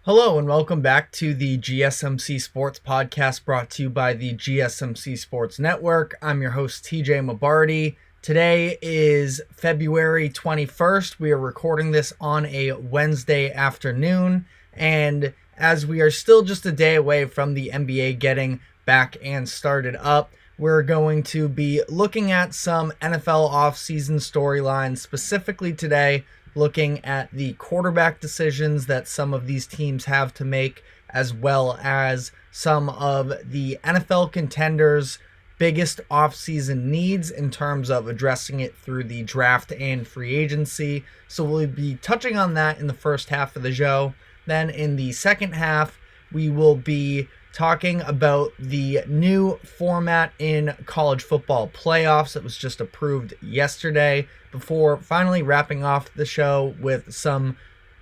Hello and welcome back to the GSMC Sports Podcast brought to you by the GSMC Sports Network. I'm your host TJ Mabarty. Today is February 21st. We are recording this on a Wednesday afternoon, and as we are still just a day away from the NBA getting back and started up, we're going to be looking at some NFL offseason storylines, specifically today looking at the quarterback decisions that some of these teams have to make, as well as some of the NFL contenders' biggest offseason needs in terms of addressing it through the draft and free agency. So we'll be touching on that in the first half of the show. Then in the second half, we will be talking about the new format in college football playoffs that was just approved yesterday, before finally wrapping off the show with some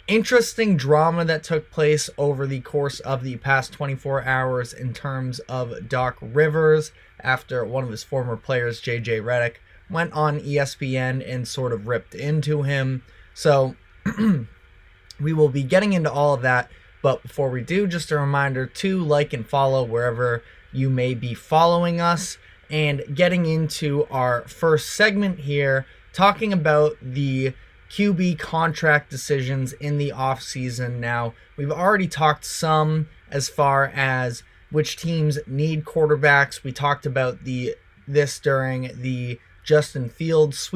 interesting drama that took place over the course of the past 24 hours in terms of Doc Rivers after one of his former players, JJ Redick, went on ESPN and sort of ripped into him. So we will be getting into all of that. But before we do, just a reminder to like and follow wherever you may be following us. And getting into our first segment here, talking about the QB contract decisions in the offseason. Now, we've already talked some as far as which teams need quarterbacks. We talked about this during the Justin Fields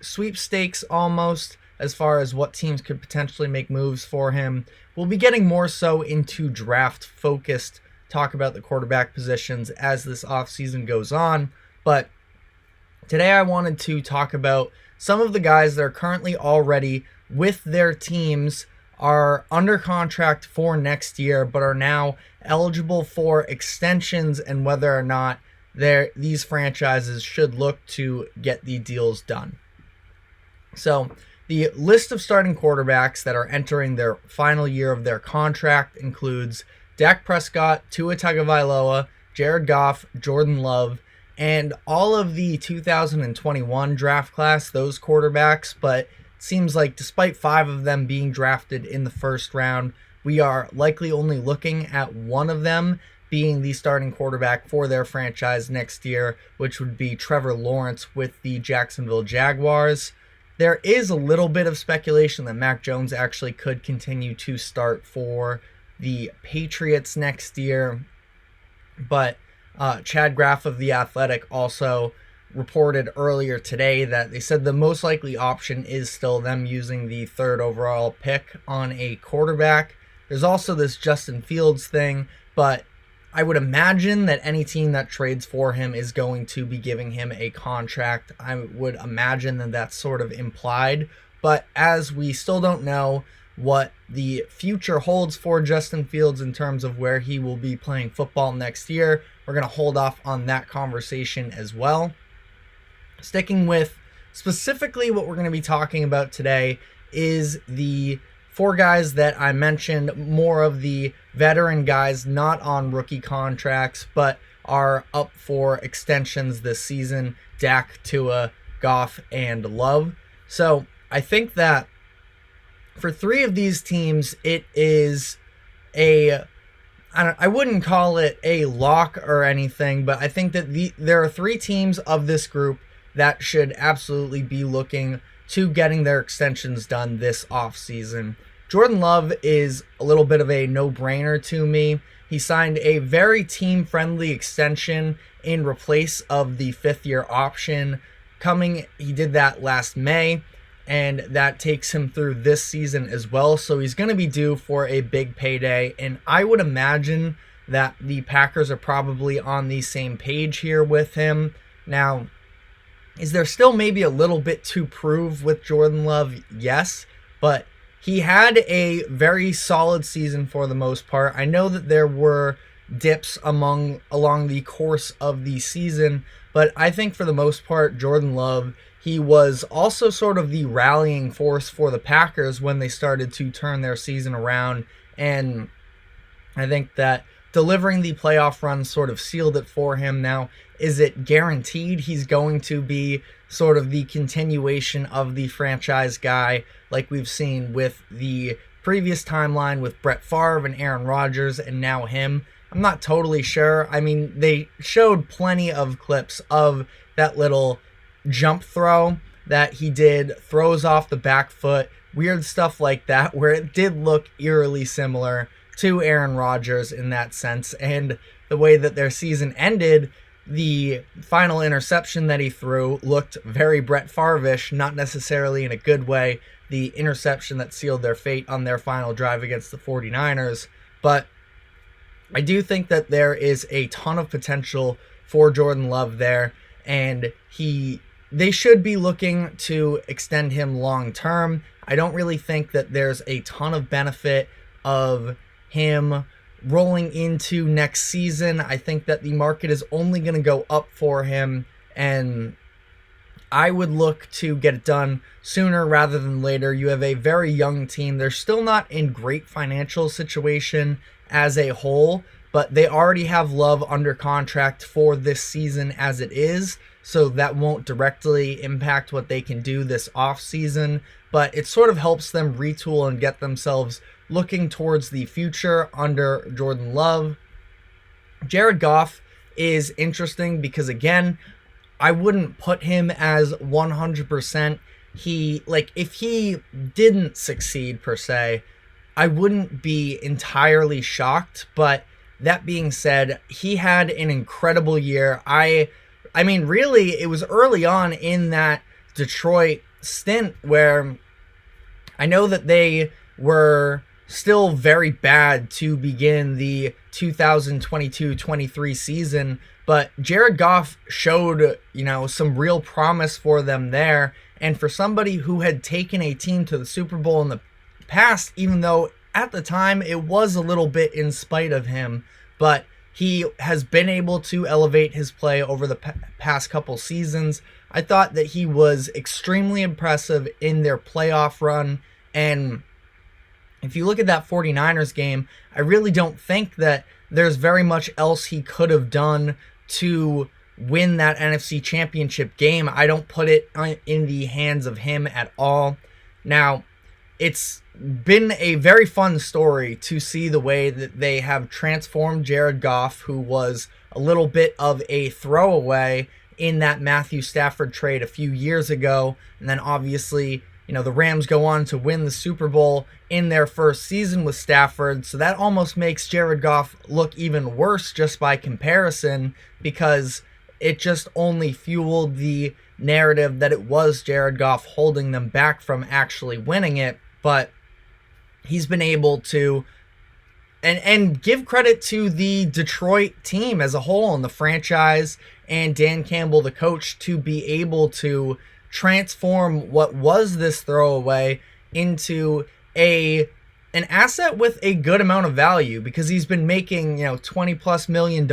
sweepstakes almost, as far as what teams could potentially make moves for him. We'll be getting more so into draft-focused talk about the quarterback positions as this offseason goes on. But today I wanted to talk about some of the guys that are currently already with their teams, are under contract for next year, but are now eligible for extensions, and whether or not these franchises should look to get the deals done. So the list of starting quarterbacks that are entering their final year of their contract includes Dak Prescott, Tua Tagovailoa, Jared Goff, Jordan Love, and all of the 2021 draft class, those quarterbacks. But it seems like despite 5 of them being drafted in the first round, we are likely only looking at one of them being the starting quarterback for their franchise next year, which would be Trevor Lawrence with the Jacksonville Jaguars. There is a little bit of speculation that Mac Jones actually could continue to start for the Patriots next year, but Chad Graff of The Athletic also reported earlier today that they said the most likely option is still them using the 3rd overall pick on a quarterback. There's also this Justin Fields thing, but I would imagine that any team that trades for him is going to be giving him a contract. I would imagine that that's sort of implied, but as we still don't know what the future holds for Justin Fields in terms of where he will be playing football next year, we're going to hold off on that conversation as well. Sticking with specifically what we're going to be talking about today is the 4 guys that I mentioned, more of the veteran guys not on rookie contracts but are up for extensions this season: Dak, Tua, Goff, and Love. So I think that for 3 of these teams, it is I wouldn't call it a lock or anything, but I think that there are 3 teams of this group that should absolutely be looking to getting their extensions done this offseason. Jordan Love is a little bit of a no-brainer to me. He signed a very team-friendly extension in replace of the 5th-year option. He did that last May, and that takes him through this season as well. So he's going to be due for a big payday, and I would imagine that the Packers are probably on the same page here with him. Now, is there still maybe a little bit to prove with Jordan Love? Yes, but he had a very solid season for the most part. I know that there were dips along the course of the season, but I think for the most part, Jordan Love, he was also sort of the rallying force for the Packers when they started to turn their season around, and I think that delivering the playoff run sort of sealed it for him. Now, is it guaranteed he's going to be sort of the continuation of the franchise guy like we've seen with the previous timeline with Brett Favre and Aaron Rodgers and now him. I'm not totally sure. I mean, they showed plenty of clips of that little jump throw that he did, throws off the back foot, weird stuff like that, where it did look eerily similar to Aaron Rodgers in that sense. And the way that their season ended, the final interception that he threw looked very Brett Favre-ish, not necessarily in a good way, the interception that sealed their fate on their final drive against the 49ers. But I do think that there is a ton of potential for Jordan Love there, and they should be looking to extend him long term. I don't really think that there's a ton of benefit of him rolling into next season. I think that the market is only going to go up for him, and I would look to get it done sooner rather than later. You have a very young team. They're still not in great financial situation as a whole, but they already have Love under contract for this season as it is, so that won't directly impact what they can do this offseason, but it sort of helps them retool and get themselves looking towards the future under Jordan Love. Jared Goff is interesting because, again, I wouldn't put him as 100%. If he didn't succeed per se, I wouldn't be entirely shocked, but that being said, he had an incredible year. I mean, really, it was early on in that Detroit stint where I know that they were still very bad to begin the 2022-23 season, but Jared Goff showed, some real promise for them there. And for somebody who had taken a team to the Super Bowl in the past, even though at the time it was a little bit in spite of him, but he has been able to elevate his play over the past couple seasons. I thought that he was extremely impressive in their playoff run, and if you look at that 49ers game, I really don't think that there's very much else he could have done to win that NFC Championship game. I don't put it in the hands of him at all. Now, it's been a very fun story to see the way that they have transformed Jared Goff, who was a little bit of a throwaway in that Matthew Stafford trade a few years ago. And then obviously, the Rams go on to win the Super Bowl in their first season with Stafford. So that almost makes Jared Goff look even worse just by comparison, because it just only fueled the narrative that it was Jared Goff holding them back from actually winning it. But he's been able to, and give credit to the Detroit team as a whole and the franchise and Dan Campbell, the coach, to be able to transform what was this throwaway into an asset with a good amount of value, because he's been making, $20+ million,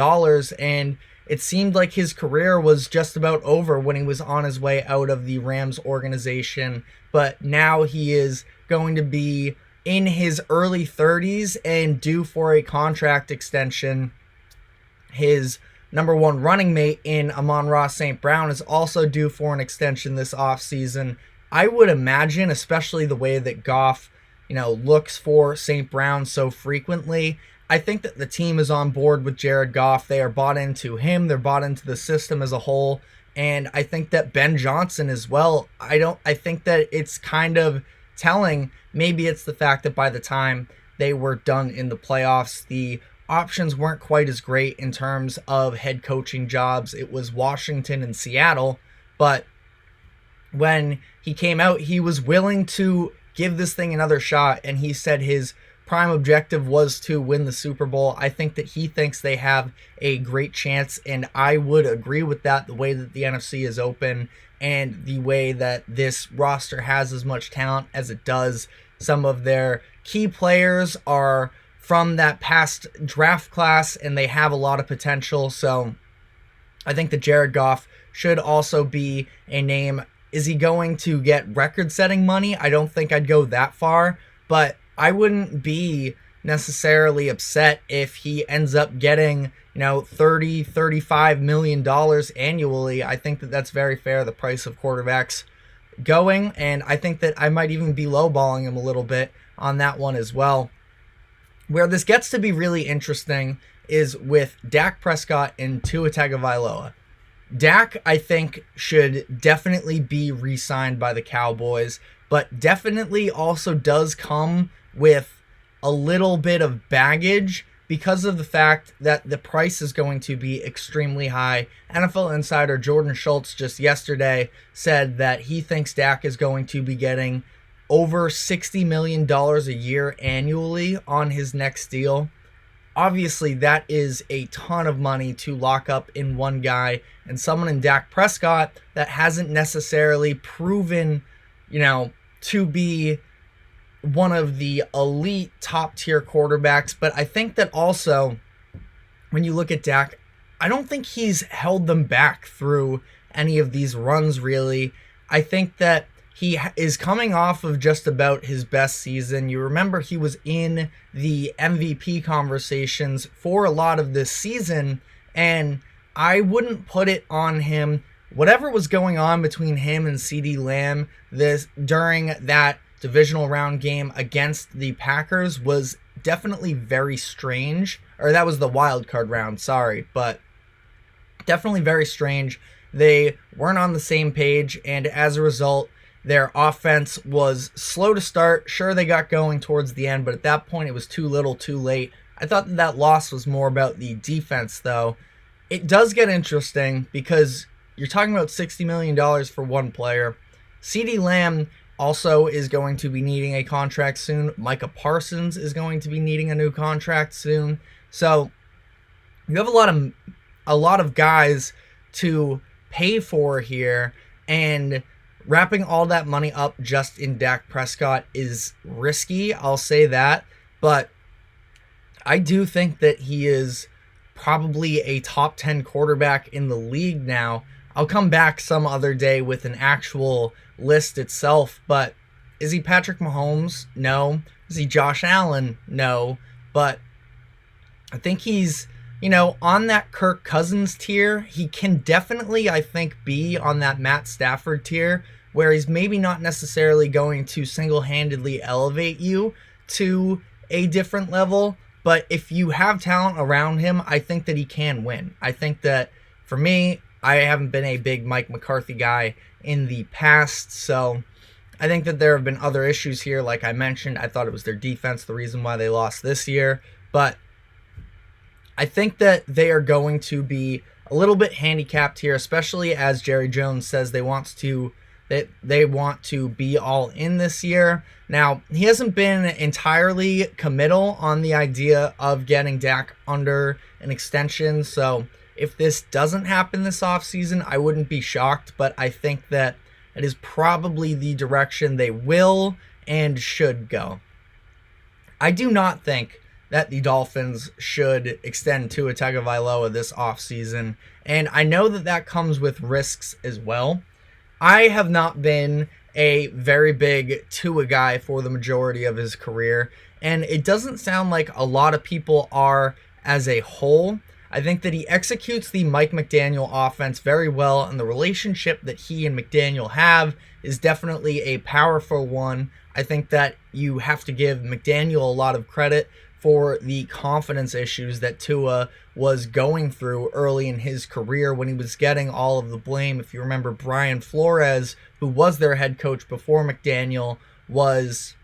and it seemed like his career was just about over when he was on his way out of the Rams organization. But now he is going to be in his early 30s and due for a contract extension. His number one running mate in Amon-Ra St. Brown is also due for an extension this offseason. I would imagine, especially the way that Goff, looks for St. Brown so frequently, I think that the team is on board with Jared Goff. They are bought into him. They're bought into the system as a whole. And I think that Ben Johnson as well. I think that it's kind of telling. Maybe it's the fact that by the time they were done in the playoffs, the options weren't quite as great in terms of head coaching jobs. It was Washington and Seattle. But when he came out, he was willing to give this thing another shot. And he said his prime objective was to win the Super Bowl. I think that he thinks they have a great chance, and I would agree with that, the way that the NFC is open and the way that this roster has as much talent as it does. Some of their key players are from that past draft class, and they have a lot of potential. So I think that Jared Goff should also be a name. Is he going to get record-setting money? I don't think I'd go that far, but I wouldn't be necessarily upset if he ends up getting, $30-35 million annually. I think that that's very fair, the price of quarterbacks going, and I think that I might even be lowballing him a little bit. on that one as well. Where this gets to be really interesting is with Dak Prescott and Tua Tagovailoa. Dak, I think, should definitely be re-signed by the Cowboys, but definitely also does come with a little bit of baggage because of the fact that the price is going to be extremely high. NFL insider Jordan Schultz just yesterday said that he thinks Dak is going to be getting over $60 million a year annually on his next deal. Obviously, that is a ton of money to lock up in one guy, and someone in Dak Prescott that hasn't necessarily proven, to be one of the elite top tier quarterbacks. But I think that also, when you look at Dak, I don't think he's held them back through any of these runs, really. I think that he is coming off of just about his best season. You remember he was in the MVP conversations for a lot of this season, and I wouldn't put it on him. Whatever was going on between him and CeeDee Lamb during that divisional round game against the Packers was definitely very strange. Or that was the wild card round, sorry, but definitely very strange. They weren't on the same page, and as a result, their offense was slow to start. Sure, they got going towards the end, but at that point, it was too little, too late. I thought that loss was more about the defense, though. It does get interesting because you're talking about $60 million for one player. CeeDee Lamb also is going to be needing a contract soon. Micah Parsons is going to be needing a new contract soon. So you have a lot of guys to pay for here, and wrapping all that money up just in Dak Prescott is risky, I'll say that. But I do think that he is probably a top 10 quarterback in the league now. I'll come back some other day with an actual list itself, but is he Patrick Mahomes? No. Is he Josh Allen? No. But I think he's, on that Kirk Cousins tier. He can definitely, I think, be on that Matt Stafford tier, where he's maybe not necessarily going to single-handedly elevate you to a different level, but if you have talent around him, I think that he can win. I think that, for me, I haven't been a big Mike McCarthy guy in the past, so I think that there have been other issues here. Like I mentioned, I thought it was their defense, the reason why they lost this year, but I think that they are going to be a little bit handicapped here, especially as Jerry Jones says they want to be all in this year. Now, he hasn't been entirely committal on the idea of getting Dak under an extension, so if this doesn't happen this offseason, I wouldn't be shocked, but I think that it is probably the direction they will and should go. I do not think that the Dolphins should extend Tua Tagovailoa this offseason, and I know that comes with risks as well. I have not been a very big Tua guy for the majority of his career, and it doesn't sound like a lot of people are as a whole. I think that he executes the Mike McDaniel offense very well, and the relationship that he and McDaniel have is definitely a powerful one. I think that you have to give McDaniel a lot of credit for the confidence issues that Tua was going through early in his career when he was getting all of the blame. If you remember, Brian Flores, who was their head coach before McDaniel, was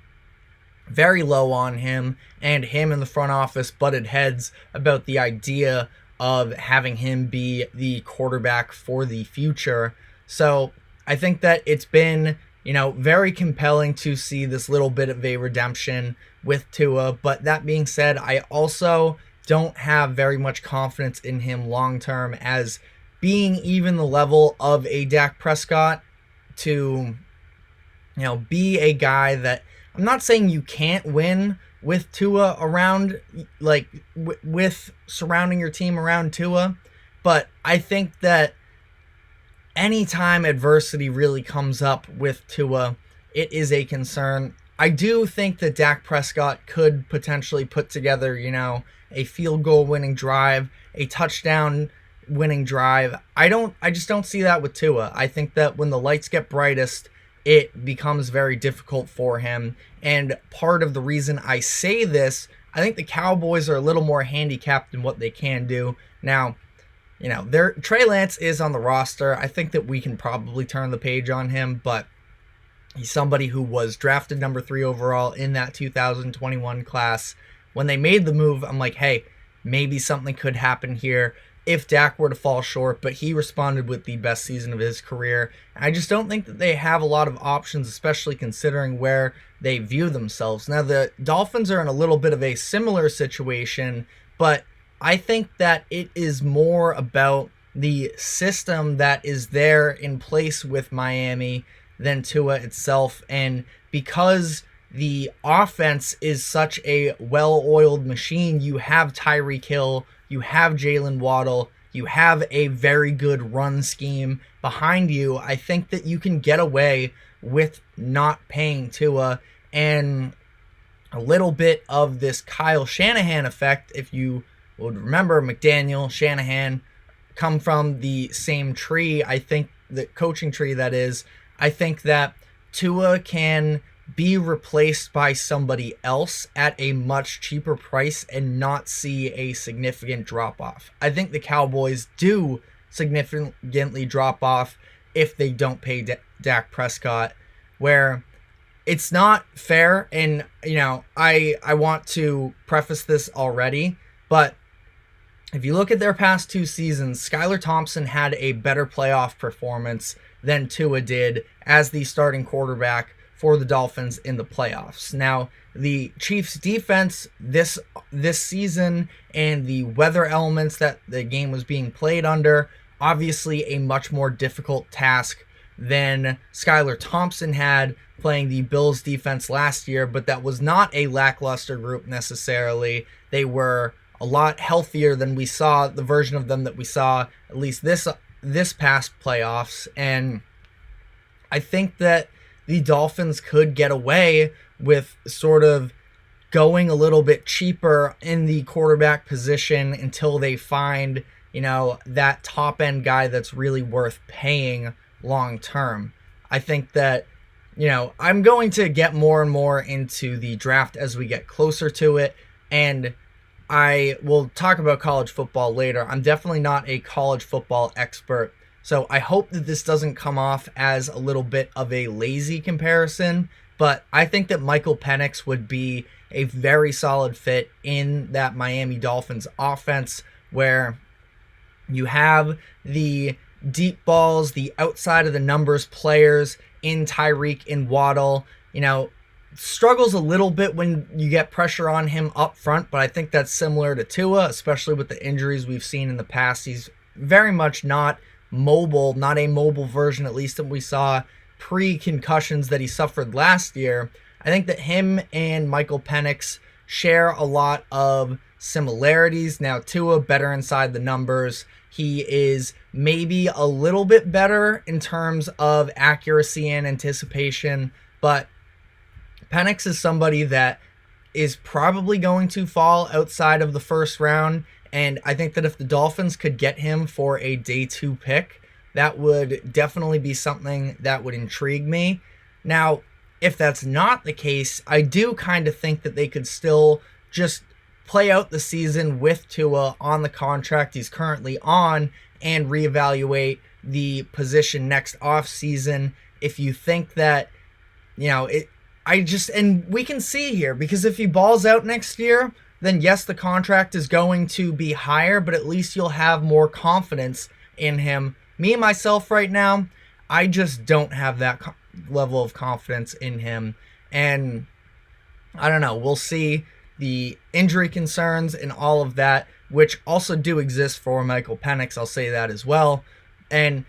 very low on him, and him and the front office butted heads about the idea of having him be the quarterback for the future. So I think that it's been, very compelling to see this little bit of a redemption with Tua. But that being said, I also don't have very much confidence in him long term as being even the level of a Dak Prescott to, be a guy that, I'm not saying you can't win with Tua around, with surrounding your team around Tua, but I think that anytime adversity really comes up with Tua, it is a concern. I do think that Dak Prescott could potentially put together, a field goal winning drive, a touchdown winning drive. I just don't see that with Tua. I think that when the lights get brightest, it becomes very difficult for him. And part of the reason I say this, I think the Cowboys are a little more handicapped in what they can do. Now, their Trey Lance is on the roster. I think that we can probably turn the page on him, but he's somebody who was drafted number 3 overall in that 2021 class. When they made the move, I'm like, hey, maybe something could happen here if Dak were to fall short, but he responded with the best season of his career. I just don't think that they have a lot of options, especially considering where they view themselves. Now, the Dolphins are in a little bit of a similar situation, but I think that it is more about the system that is there in place with Miami than Tua itself. And because the offense is such a well-oiled machine, you have Tyreek Hill, you have Jalen Waddle, you have a very good run scheme behind you. I think that you can get away with not paying Tua, and a little bit of this Kyle Shanahan effect, if you would remember, McDaniel, Shanahan come from the same tree. I think the coaching tree, that is. I think that Tua can be replaced by somebody else at a much cheaper price and not see a significant drop off. I think the Cowboys do significantly drop off if they don't pay Dak Prescott, where it's not fair. And, I want to preface this already, but if you look at their past 2 seasons, Skylar Thompson had a better playoff performance than Tua did as the starting quarterback for the Dolphins in the playoffs. Now, the Chiefs' defense this season and the weather elements that the game was being played under, obviously a much more difficult task than Skylar Thompson had playing the Bills' defense last year, but that was not a lackluster group necessarily. They were a lot healthier than we saw, the version of them that we saw at least this past playoffs. And I think that the Dolphins could get away with sort of going a little bit cheaper in the quarterback position until they find, that top end guy that's really worth paying long term. I think that, I'm going to get more and more into the draft as we get closer to it, and I will talk about college football later. I'm definitely not a college football expert, so I hope that this doesn't come off as a little bit of a lazy comparison, but I think that Michael Penix would be a very solid fit in that Miami Dolphins offense, where you have the deep balls, the outside of the numbers players in Tyreek and Waddle. Struggles a little bit when you get pressure on him up front, but I think that's similar to Tua, especially with the injuries we've seen in the past. He's very much not mobile, not a mobile version, at least that we saw pre-concussions that he suffered last year. I think that him and Michael Penix share a lot of similarities. Now, Tua better inside the numbers. He is maybe a little bit better in terms of accuracy and anticipation, but Penix is somebody that is probably going to fall outside of the first round, and I think that if the Dolphins could get him for a day 2 pick, that would definitely be something that would intrigue me. Now, if that's not the case, I do kind of think that they could still just play out the season with Tua on the contract he's currently on and reevaluate the position next offseason if you think that, and we can see here, because if he balls out next year, then yes, the contract is going to be higher, but at least you'll have more confidence in him. Me, myself, right now, I just don't have that level of confidence in him. And I don't know, we'll see the injury concerns and all of that, which also do exist for Michael Penix, I'll say that as well. And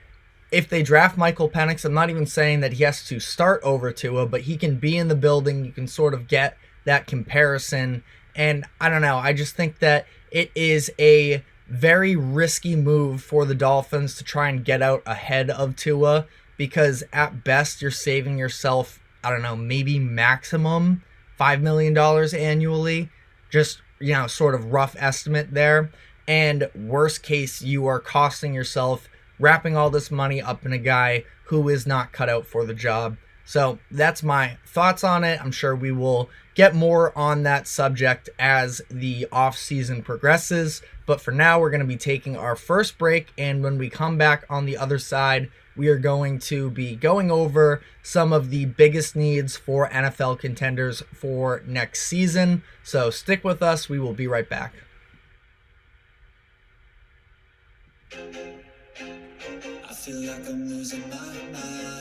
if they draft Michael Penix, I'm not even saying that he has to start over Tua, but he can be in the building. You can sort of get that comparison. And I don't know, I just think that it is a very risky move for the Dolphins to try and get out ahead of Tua, because at best you're saving yourself, I don't know, maybe maximum $5 million annually. Just, sort of rough estimate there. And worst case, you are costing yourself wrapping all this money up in a guy who is not cut out for the job. So that's my thoughts on it. I'm sure we will get more on that subject as the offseason progresses. But for now, we're going to be taking our first break. And when we come back on the other side, we are going to be going over some of the biggest needs for NFL contenders for next season. So stick with us. We will be right back. I feel like I'm losing my mind.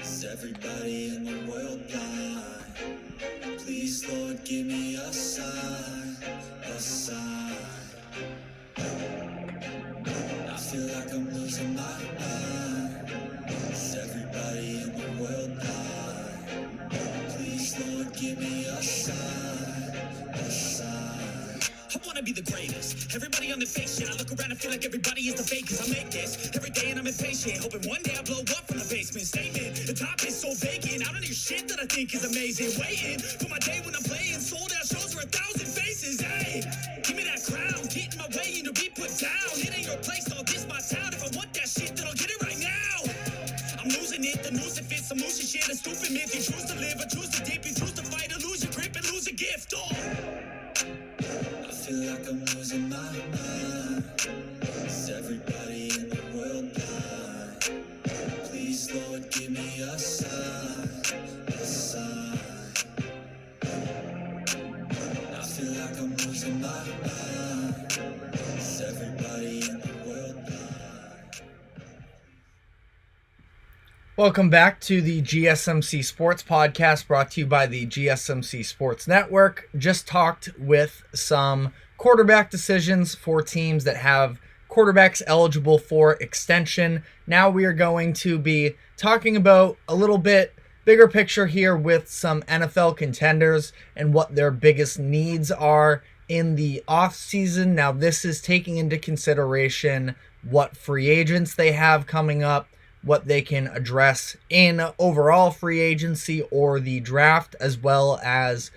Is everybody in the world blind? Please, Lord, give me a sign, a sign. I feel like I'm losing my mind. Is everybody in the world blind? Please, Lord, give me a sign, a sign. I wanna be the greatest. Everybody on the fake shit. I look around and feel like everybody is the fake. Cause I make this every day and I'm impatient. Hoping one day I blow up from the basement. Statement, the top is so vacant. I don't hear shit that I think is amazing. Waiting for my day when I'm playing. Sold out shows for 1,000 faces. Hey, give me that crown. Get in my way and to be put down. It ain't your place, all this my town. If I want that shit, then I'll get it right now. I'm losing it, the noose it fits. I'm losing shit, a stupid myth. You choose to live, I choose to dip. You choose to fight, or lose your grip and lose a gift. Oh. I feel like I'm losing my mind. Is everybody in the world blind? Please, Lord, give me a sign, a sign. I feel like I'm losing my mind. Is everybody in the world blind? Welcome back to the GSMC Sports Podcast, brought to you by the GSMC Sports Network. Just talked with some quarterback decisions for teams that have quarterbacks eligible for extension. Now we are going to be talking about a little bit bigger picture here with some NFL contenders and what their biggest needs are in the offseason. Now this is taking into consideration what free agents they have coming up, what they can address in overall free agency or the draft, as well as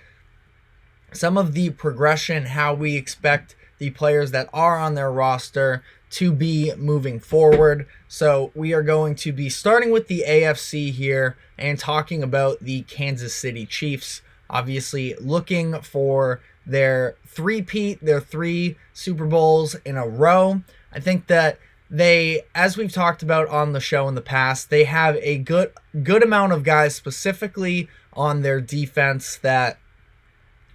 some of the progression, how we expect the players that are on their roster to be moving forward. So we are going to be starting with the AFC here and talking about the Kansas City Chiefs, obviously looking for their three-peat, their 3 Super Bowls in a row. I think that they, as we've talked about on the show in the past, they have a good amount of guys specifically on their defense that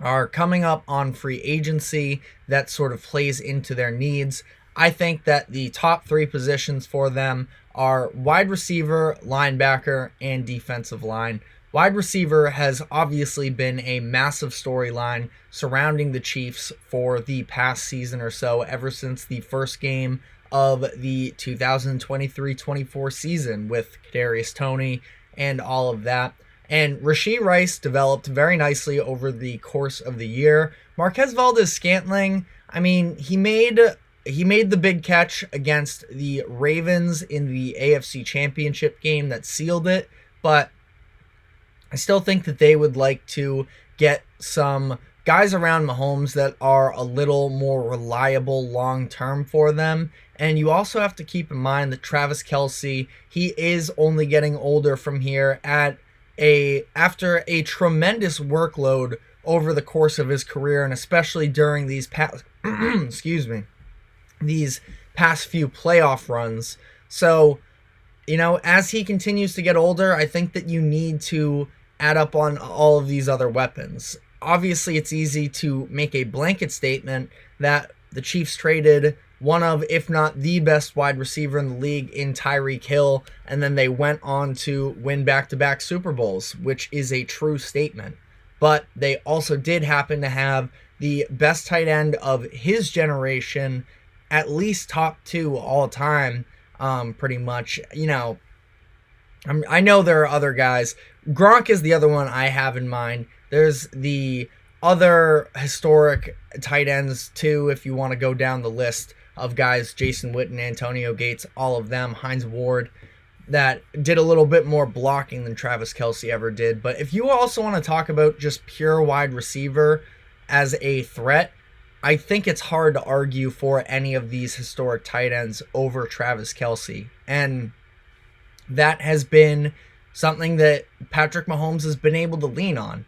are coming up on free agency that sort of plays into their needs. I think that the top 3 positions for them are wide receiver, linebacker, and defensive line. Wide receiver has obviously been a massive storyline surrounding the Chiefs for the past season or so, ever since the first game of the 2023-24 season with Kadarius Toney and all of that. And Rashee Rice developed very nicely over the course of the year. Marquez Valdes-Scantling, I mean, he made the big catch against the Ravens in the AFC Championship game that sealed it, but I still think that they would like to get some guys around Mahomes that are a little more reliable long-term for them. And you also have to keep in mind that Travis Kelce, he is only getting older from here after a tremendous workload over the course of his career, and especially during these past these past few playoff runs. So, as he continues to get older, I think that you need to add up on all of these other weapons. Obviously, it's easy to make a blanket statement that the Chiefs traded one of, if not the best wide receiver in the league in Tyreek Hill, and then they went on to win back-to-back Super Bowls, which is a true statement. But they also did happen to have the best tight end of his generation, at least top 2 all time, pretty much. I know there are other guys. Gronk is the other one I have in mind. There's the other historic tight ends, too, if you want to go down the list of guys, Jason Witten, Antonio Gates, all of them, Hines Ward, that did a little bit more blocking than Travis Kelce ever did. But if you also want to talk about just pure wide receiver as a threat, I think it's hard to argue for any of these historic tight ends over Travis Kelce. And that has been something that Patrick Mahomes has been able to lean on.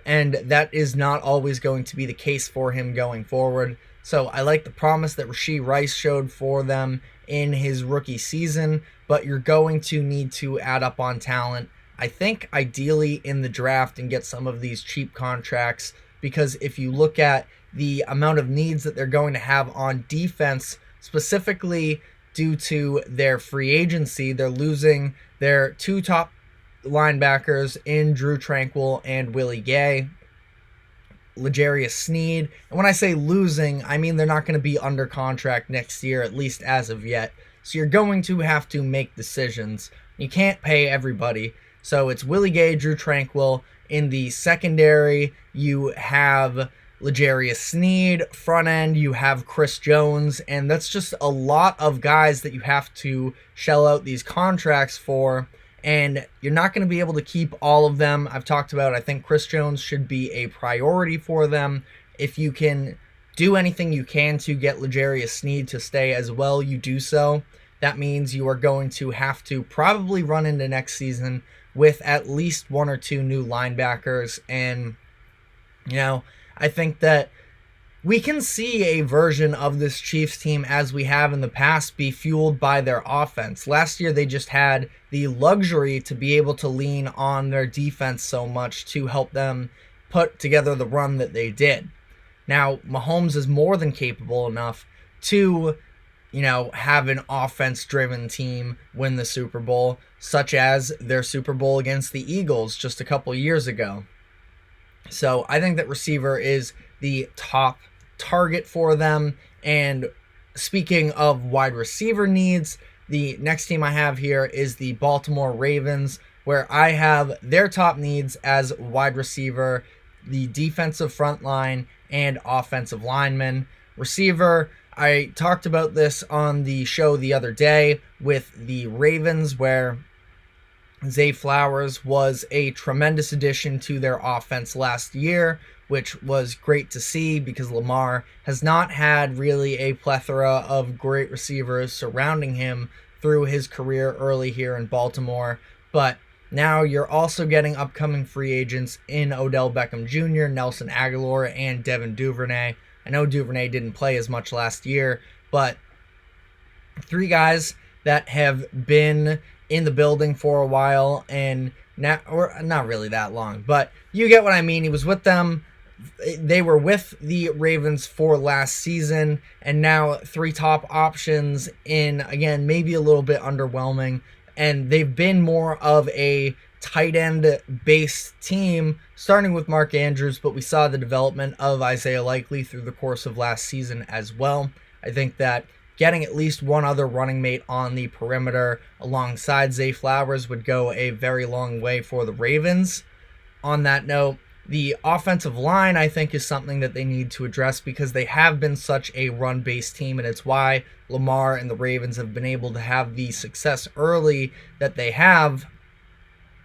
And that is not always going to be the case for him going forward. So I like the promise that Rashee Rice showed for them in his rookie season, but you're going to need to add up on talent, I think ideally in the draft, and get some of these cheap contracts, because if you look at the amount of needs that they're going to have on defense, specifically due to their free agency, they're losing their two top linebackers in Drew Tranquill and Willie Gay, L'Jarius Sneed. And when I say losing, I mean they're not going to be under contract next year, at least as of yet. So you're going to have to make decisions. You can't pay everybody. So it's Willie Gay, Drew Tranquill. In the secondary, you have L'Jarius Sneed. Front end, you have Chris Jones. And that's just a lot of guys that you have to shell out these contracts for. And you're not going to be able to keep all of them. I've talked about, I think Chris Jones should be a priority for them. If you can do anything you can to get L'Jarius Sneed to stay as well, you do so. That means you are going to have to probably run into next season with at least one or two new linebackers. And, I think that we can see a version of this Chiefs team as we have in the past be fueled by their offense. Last year, they just had the luxury to be able to lean on their defense so much to help them put together the run that they did. Now, Mahomes is more than capable enough to, have an offense-driven team win the Super Bowl, such as their Super Bowl against the Eagles just a couple years ago. So I think that receiver is the top target for them. And speaking of wide receiver needs, the next team I have here is the Baltimore Ravens, where I have their top needs as wide receiver, the defensive front line, and offensive linemen. Receiver, I talked about this on the show the other day with the Ravens, where Zay Flowers was a tremendous addition to their offense last year, which was great to see because Lamar has not had really a plethora of great receivers surrounding him through his career early here in Baltimore. But now you're also getting upcoming free agents in Odell Beckham Jr., Nelson Aguilar, and Devin Duvernay. I know Duvernay didn't play as much last year, but three guys that have been in the building for a while, and now, or not really that long, but you get what I mean. He was with them. They were with the Ravens for last season, and now three top options in, again, maybe a little bit underwhelming, and they've been more of a tight end based team, starting with Mark Andrews, but we saw the development of Isaiah Likely through the course of last season as well. I think that getting at least one other running mate on the perimeter alongside Zay Flowers would go a very long way for the Ravens. On that note, the offensive line, I think, is something that they need to address because they have been such a run-based team, and it's why Lamar and the Ravens have been able to have the success early that they have.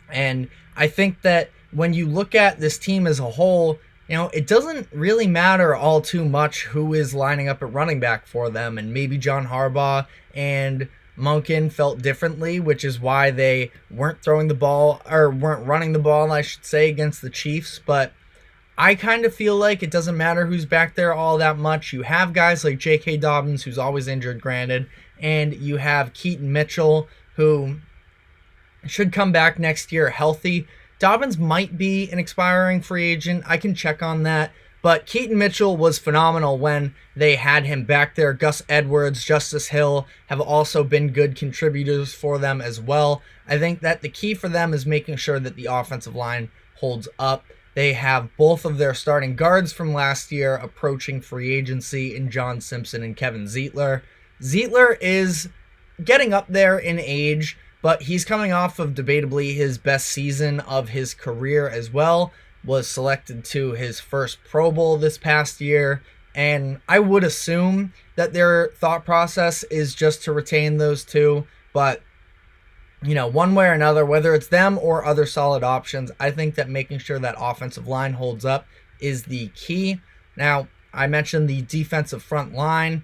And I think that when you look at this team as a whole, it doesn't really matter all too much who is lining up at running back for them. And maybe John Harbaugh and Monken felt differently, which is why they weren't throwing the ball, or weren't running the ball, I should say, against the Chiefs. But I kind of feel like it doesn't matter who's back there all that much. You have guys like J.K. Dobbins, who's always injured, granted, and you have Keaton Mitchell, who should come back next year healthy. Dobbins might be an expiring free agent. I can check on that. But Keaton Mitchell was phenomenal when they had him back there. Gus Edwards, Justice Hill have also been good contributors for them as well. I think that the key for them is making sure that the offensive line holds up. They have both of their starting guards from last year approaching free agency in John Simpson and Kevin Zeitler. Zeitler is getting up there in age, but he's coming off of debatably his best season of his career as well. Was selected to his first Pro Bowl this past year, and I would assume that their thought process is just to retain those two, but one way or another, whether it's them or other solid options, I think that making sure that offensive line holds up is the key. Now, I mentioned the defensive front line.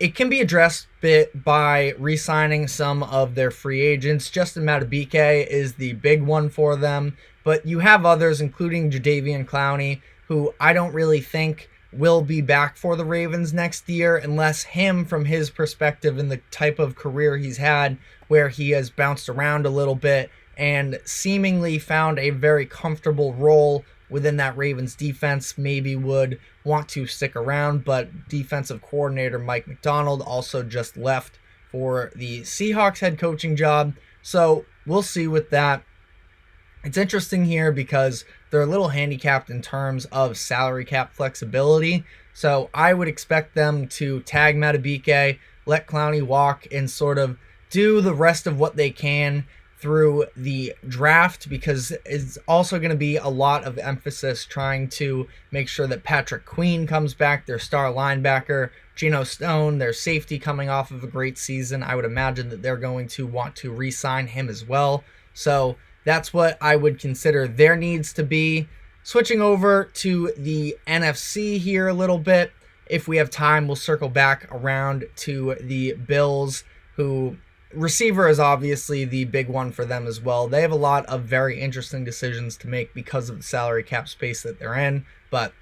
it can be addressed by re-signing some of their free agents. Justin Madubuike is the big one for them, but you have others, including Jadeveon Clowney, who I don't really think will be back for the Ravens next year unless him, from his perspective and the type of career he's had, where he has bounced around a little bit and seemingly found a very comfortable role within that Ravens defense, maybe would want to stick around. But defensive coordinator Mike Macdonald also just left for the Seahawks head coaching job, so we'll see with that. It's interesting here because they're a little handicapped in terms of salary cap flexibility, so I would expect them to tag Madubuike, let Clowney walk, and sort of do the rest of what they can through the draft, because it's also going to be a lot of emphasis trying to make sure that Patrick Queen comes back, their star linebacker, Geno Stone, their safety, coming off of a great season. I would imagine that they're going to want to re-sign him as well. So that's what I would consider their needs to be. Switching over to the NFC here a little bit. If we have time, we'll circle back around to the Bills, who receiver is obviously the big one for them as well. They have a lot of very interesting decisions to make because of the salary cap space that they're in, but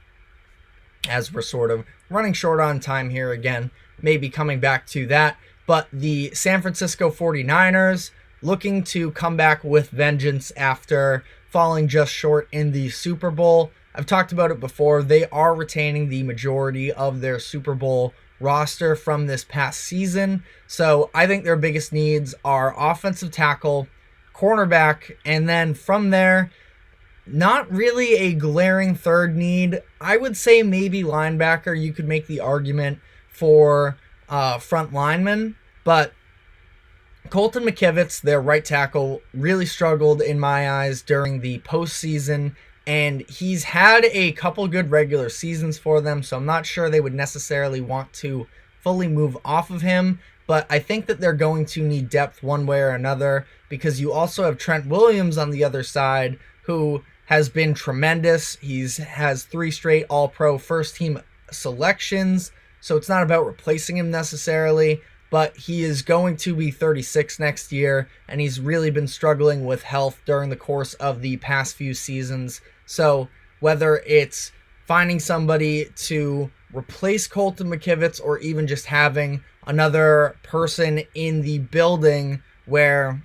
as we're sort of running short on time here again, maybe coming back to that. But the San Francisco 49ers looking to come back with vengeance after falling just short in the Super Bowl. I've talked about it before. They are retaining the majority of their Super Bowl roster from this past season. So I think their biggest needs are offensive tackle, cornerback, and then from there, not really a glaring third need. I would say maybe linebacker. You could make the argument for front lineman, but Colton McKivitz, their right tackle, really struggled in my eyes during the postseason, and he's had a couple good regular seasons for them, so I'm not sure they would necessarily want to fully move off of him, but I think that they're going to need depth one way or another, because you also have Trent Williams on the other side, who has been tremendous. Has 3 straight All-Pro first-team selections, so it's not about replacing him necessarily, but he is going to be 36 next year, and he's really been struggling with health during the course of the past few seasons. So whether it's finding somebody to replace Colton McKivitz or even just having another person in the building where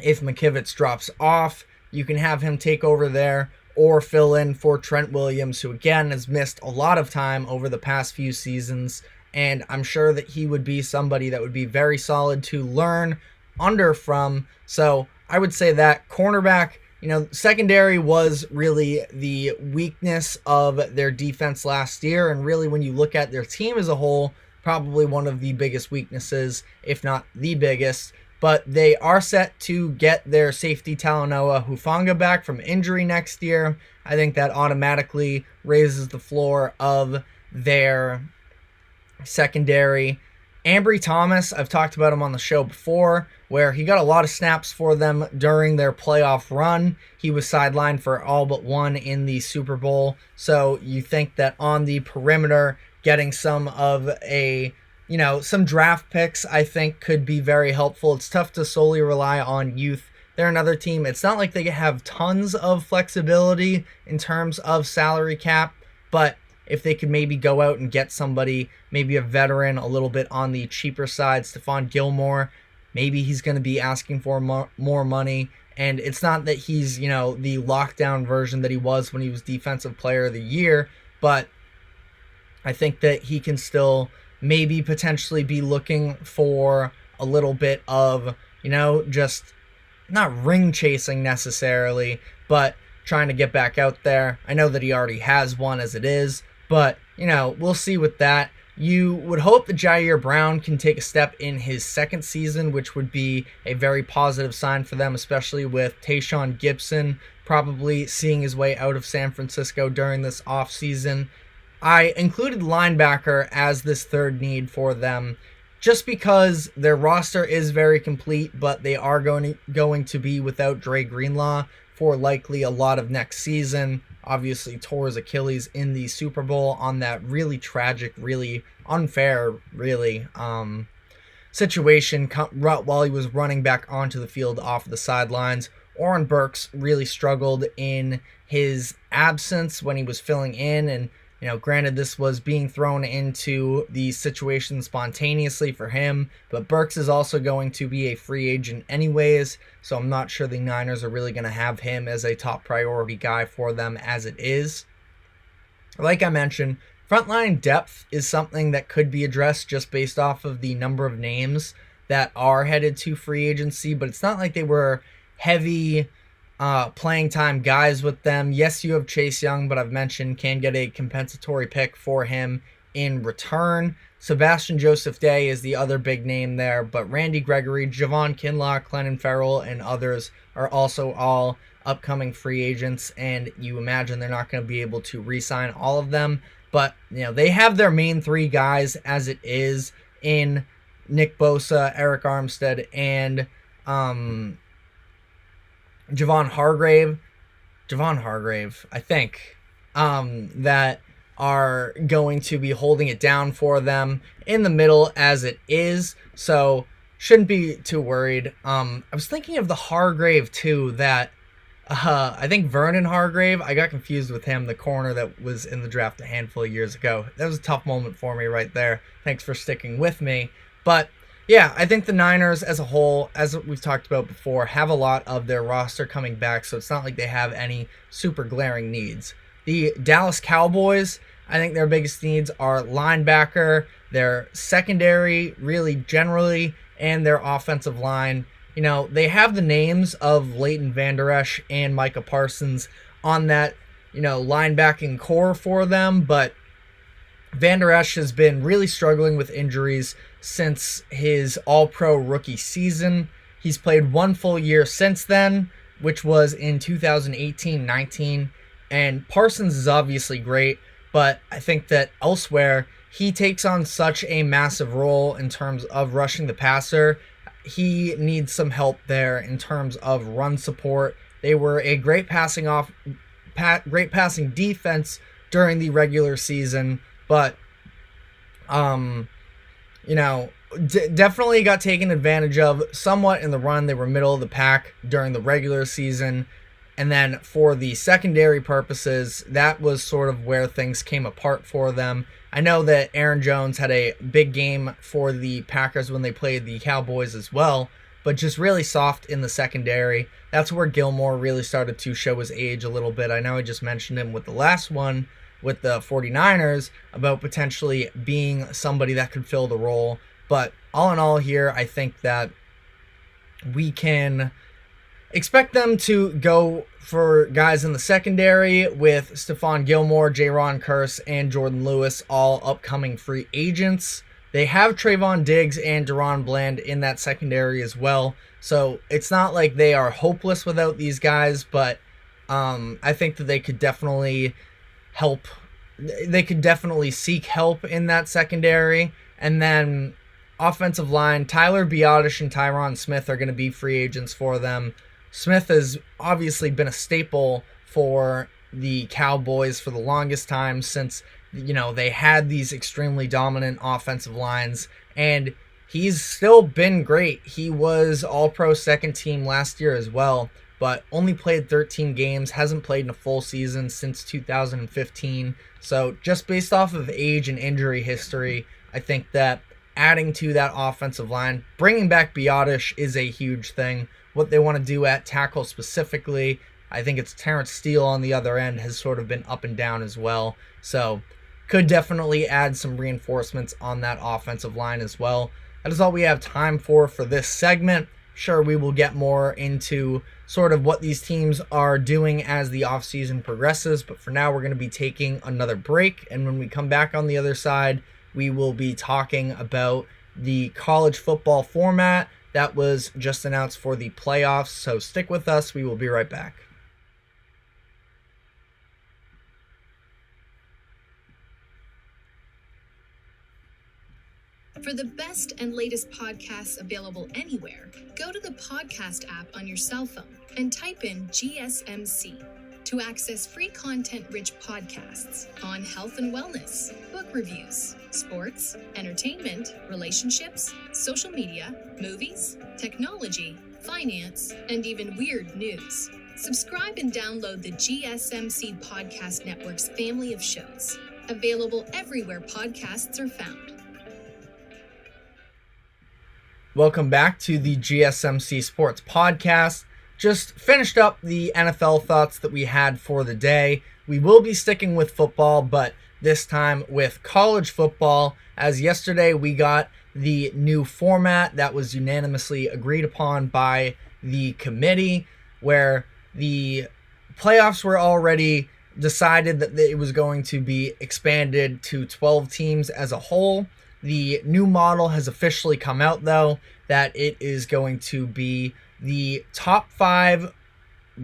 if McKivitz drops off, you can have him take over there or fill in for Trent Williams, who again has missed a lot of time over the past few seasons. And I'm sure that he would be somebody that would be very solid to learn under from. So I would say that cornerback, secondary was really the weakness of their defense last year. And really, when you look at their team as a whole, probably one of the biggest weaknesses, if not the biggest. But they are set to get their safety Talanoa Hufanga back from injury next year. I think that automatically raises the floor of their secondary. Ambry Thomas, I've talked about him on the show before, where he got a lot of snaps for them during their playoff run. He was sidelined for all but one in the Super Bowl. So you think that on the perimeter, getting some of some draft picks, I think could be very helpful. It's tough to solely rely on youth. They're another team. It's not like they have tons of flexibility in terms of salary cap, but if they could maybe go out and get somebody, maybe a veteran, a little bit on the cheaper side, Stephon Gilmore, maybe he's going to be asking for more money. And it's not that he's, the lockdown version that he was when he was Defensive Player of the Year, but I think that he can still maybe potentially be looking for a little bit of, just not ring chasing necessarily, but trying to get back out there. I know that he already has one as it is, but, we'll see with that. You would hope that Jair Brown can take a step in his second season, which would be a very positive sign for them, especially with Tayshaun Gibson probably seeing his way out of San Francisco during this offseason. I included linebacker as this third need for them just because their roster is very complete, but they are going to be without Dre Greenlaw for likely a lot of next season. obviously tore his Achilles in the Super Bowl on that really tragic, really unfair, really situation while he was running back onto the field off the sidelines. Oren Burks really struggled in his absence when he was filling in, and granted, this was being thrown into the situation spontaneously for him, but Burks is also going to be a free agent anyways, so I'm not sure the Niners are really going to have him as a top priority guy for them as it is. Like I mentioned, frontline depth is something that could be addressed just based off of the number of names that are headed to free agency, but it's not like they were heavy playing time guys with them. Yes, you have Chase Young, but I've mentioned can get a compensatory pick for him in return. Sebastian Joseph Day is the other big name there, but Randy Gregory, Javon Kinlaw, Clennon Farrell, and others are also all upcoming free agents, and you imagine they're not going to be able to re-sign all of them, but they have their main three guys as it is in Nick Bosa, Eric Armstead, and Javon Hargrave, I think, that are going to be holding it down for them in the middle as it is, so shouldn't be too worried. I was thinking of the Hargrave too, that I think Vernon Hargrave, I got confused with him, the corner that was in the draft a handful of years ago. That was a tough moment for me right there. Thanks for sticking with me. But yeah, I think the Niners as a whole, as we've talked about before, have a lot of their roster coming back, so it's not like they have any super glaring needs. The Dallas Cowboys, I think their biggest needs are linebacker, their secondary, really generally, and their offensive line. They have the names of Leighton Vander Esch and Micah Parsons on that, linebacking core for them, but Vander Esch has been really struggling with injuries since his All-Pro rookie season. He's played one full year since then, which was in 2018-19, and Parsons is obviously great, but I think that elsewhere, he takes on such a massive role in terms of rushing the passer. He needs some help there in terms of run support. They were a great passing defense during the regular season, but definitely got taken advantage of somewhat in the run. They were middle of the pack during the regular season, and then for the secondary purposes, that was sort of where things came apart for them. I know that Aaron Jones had a big game for the Packers when they played the Cowboys as well, but just really soft in the secondary. That's where Gilmore really started to show his age a little bit. I know I just mentioned him with the last one with the 49ers about potentially being somebody that could fill the role, but all in all here, I think that we can expect them to go for guys in the secondary with Stephon Gilmore, Jaron Kearse, and Jordan Lewis, all upcoming free agents. They have Trayvon Diggs and Deron Bland in that secondary as well, so it's not like they are hopeless without these guys, but I think that they could definitely help. They could definitely seek help in that secondary. And then offensive line, Tyler Biotish and Tyron Smith are going to be free agents for them. Smith has obviously been a staple for the Cowboys for the longest time since, they had these extremely dominant offensive lines, and he's still been great. He was All-Pro second team last year as well, but only played 13 games, hasn't played in a full season since 2015. So just based off of age and injury history, I think that adding to that offensive line, bringing back Biotish is a huge thing. What they want to do at tackle specifically, I think it's Terrence Steele on the other end has sort of been up and down as well. So could definitely add some reinforcements on that offensive line as well. That is all we have time for this segment. Sure, we will get more into sort of what these teams are doing as the offseason progresses, but for now we're going to be taking another break, and when we come back on the other side, we will be talking about the college football format that was just announced for the playoffs, so stick with us. We will be right back. For the best and latest podcasts available anywhere, go to the podcast app on your cell phone and type in GSMC. to access free content-rich podcasts on health and wellness, book reviews, sports, entertainment, relationships, social media, movies, technology, finance, and even weird news. Subscribe and download the GSMC Podcast Network's family of shows, available everywhere podcasts are found. Welcome back to the GSMC Sports Podcast. Just finished up the NFL thoughts that we had for the day. We will be sticking with football, but this time with college football, as yesterday we got the new format that was unanimously agreed upon by the committee, where the playoffs were already decided that it was going to be expanded to 12 teams as a whole. The new model has officially come out, though, that it is going to be the top 5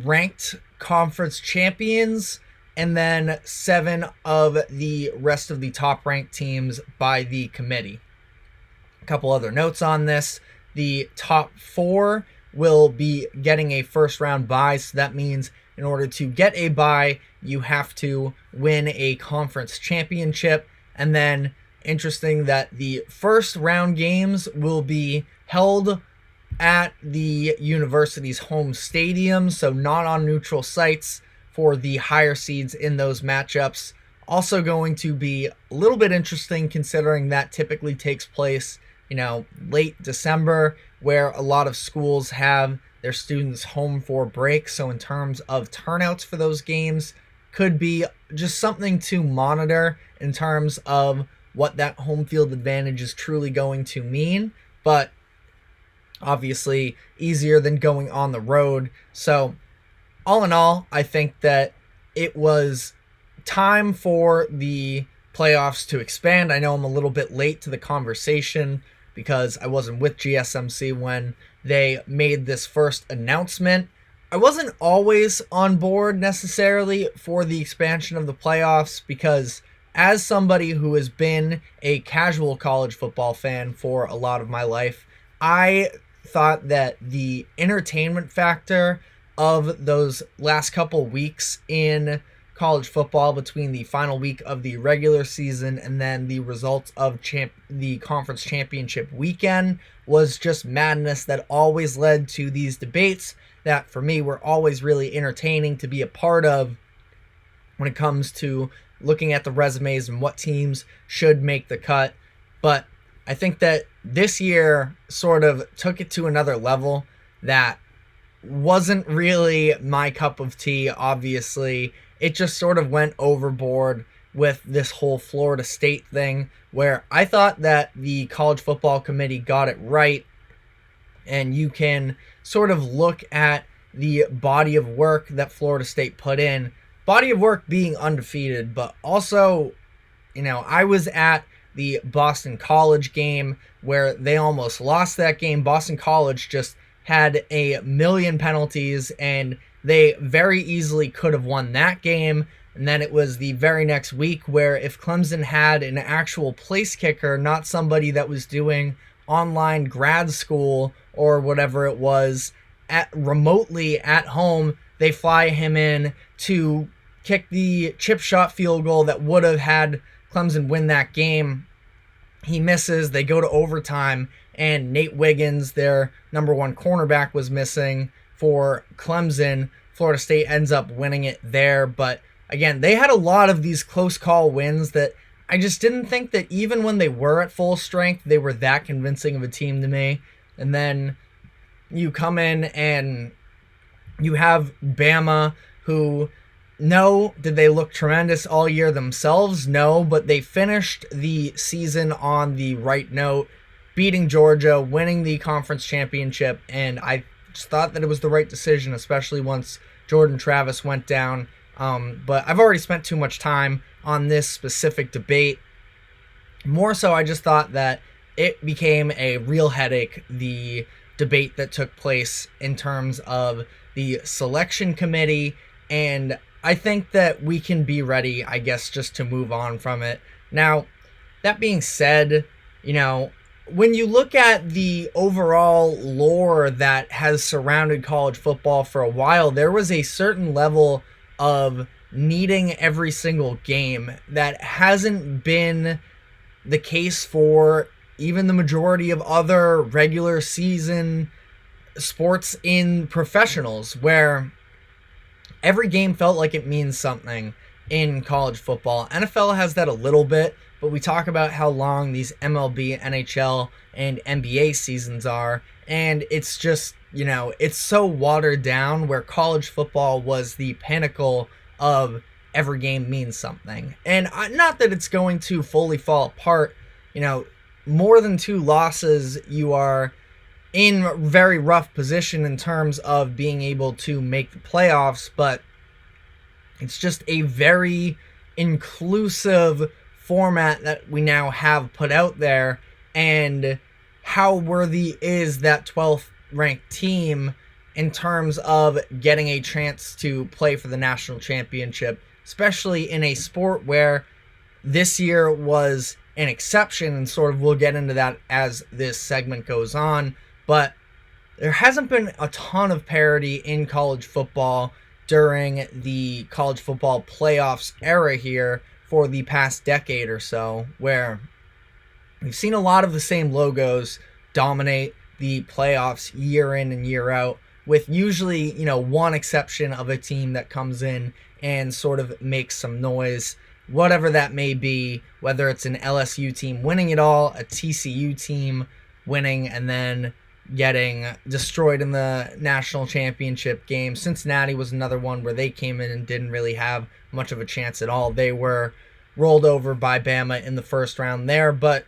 ranked conference champions and then 7 of the rest of the top ranked teams by the committee. A couple other notes on this. The top 4 will be getting a first round bye, so that means in order to get a bye, you have to win a conference championship. And then interesting that the first round games will be held at the university's home stadium, so not on neutral sites for the higher seeds in those matchups. Also going to be a little bit interesting considering that typically takes place, late December, where a lot of schools have their students home for break. So in terms of turnouts for those games, could be just something to monitor in terms of what that home field advantage is truly going to mean, but obviously easier than going on the road. So all in all, I think that it was time for the playoffs to expand. I know I'm a little bit late to the conversation because I wasn't with GSMC when they made this first announcement. I wasn't always on board necessarily for the expansion of the playoffs because as somebody who has been a casual college football fan for a lot of my life, I thought that the entertainment factor of those last couple weeks in college football between the final week of the regular season and then the results of the conference championship weekend was just madness that always led to these debates that for me were always really entertaining to be a part of when it comes to looking at the resumes and what teams should make the cut. But I think that this year sort of took it to another level that wasn't really my cup of tea, obviously. It just sort of went overboard with this whole Florida State thing, where I thought that the College Football Committee got it right, and you can sort of look at the body of work that Florida State put in. Body of work being undefeated, but also, I was at the Boston College game where they almost lost that game. Boston College just had a million penalties and they very easily could have won that game. And then it was the very next week where if Clemson had an actual place kicker, not somebody that was doing online grad school or whatever it was remotely at home, they fly him in to kick the chip shot field goal that would have had Clemson win that game. He misses, they go to overtime, and Nate Wiggins, their number 1 cornerback, was missing for Clemson. Florida State ends up winning it there, but again, they had a lot of these close call wins that I just didn't think that even when they were at full strength, they were that convincing of a team to me. And then you come in and you have Bama, who, no, did they look tremendous all year themselves? No, but they finished the season on the right note, beating Georgia, winning the conference championship, and I just thought that it was the right decision, especially once Jordan Travis went down. But I've already spent too much time on this specific debate. More so, I just thought that it became a real headache, the debate that took place in terms of the selection committee, and I think that we can be ready, I guess, just to move on from it. Now, that being said, when you look at the overall lore that has surrounded college football for a while, there was a certain level of needing every single game. That hasn't been the case for even the majority of other regular season sports in professionals, where every game felt like it means something in college football. NFL has that a little bit, but we talk about how long these MLB, NHL, and NBA seasons are, and it's just, it's so watered down, where college football was the pinnacle of every game means something. And not that it's going to fully fall apart, more than 2 losses, you are in a very rough position in terms of being able to make the playoffs, but it's just a very inclusive format that we now have put out there. And how worthy is that 12th ranked team in terms of getting a chance to play for the national championship, especially in a sport where this year was an exception, and sort of we'll get into that as this segment goes on. But there hasn't been a ton of parity in college football during the college football playoffs era here for the past decade or so, where we've seen a lot of the same logos dominate the playoffs year in and year out, with usually, one exception of a team that comes in and sort of makes some noise, whatever that may be, whether it's an LSU team winning it all, a TCU team winning and then getting destroyed in the national championship game. Cincinnati was another one where they came in and didn't really have much of a chance at all. They were rolled over by Bama in the first round there, but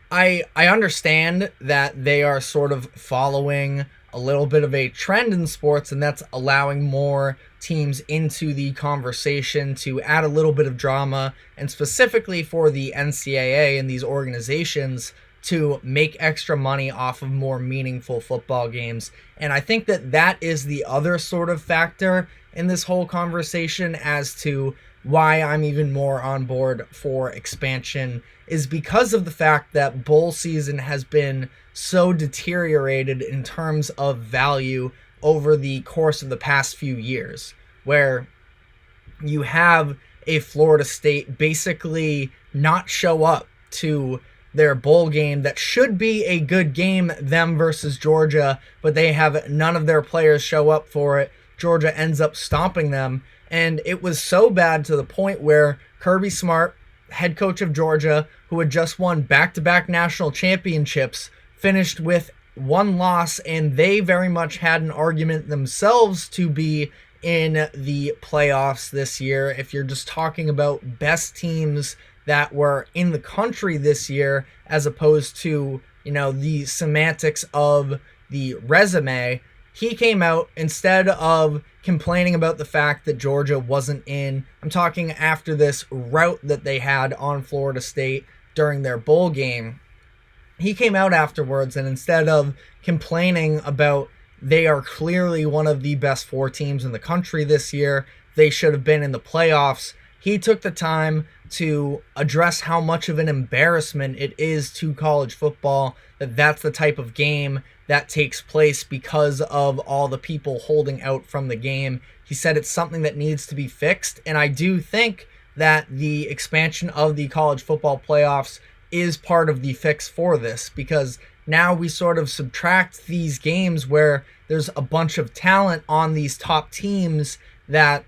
I understand that they are sort of following a little bit of a trend in sports, and that's allowing more teams into the conversation to add a little bit of drama, and specifically for the NCAA and these organizations to make extra money off of more meaningful football games. And I think that that is the other sort of factor in this whole conversation as to why I'm even more on board for expansion, is because of the fact that bowl season has been so deteriorated in terms of value over the course of the past few years, where you have a Florida State basically not show up to their bowl game that should be a good game, them versus Georgia, but they have none of their players show up for it. Georgia ends up stomping them, and it was so bad to the point where Kirby Smart, head coach of Georgia, who had just won back-to-back national championships, finished with 1 loss, and they very much had an argument themselves to be in the playoffs this year. If you're just talking about best teams that were in the country this year, as opposed to, the semantics of the resume, he came out, instead of complaining about the fact that Georgia wasn't in, I'm talking after this rout that they had on Florida State during their bowl game, he came out afterwards, and instead of complaining about they are clearly one of the best 4 teams in the country this year, they should have been in the playoffs, he took the time to address how much of an embarrassment it is to college football that that's the type of game that takes place because of all the people holding out from the game. He said it's something that needs to be fixed, and I do think that the expansion of the college football playoffs is part of the fix for this, because now we sort of subtract these games where there's a bunch of talent on these top teams that,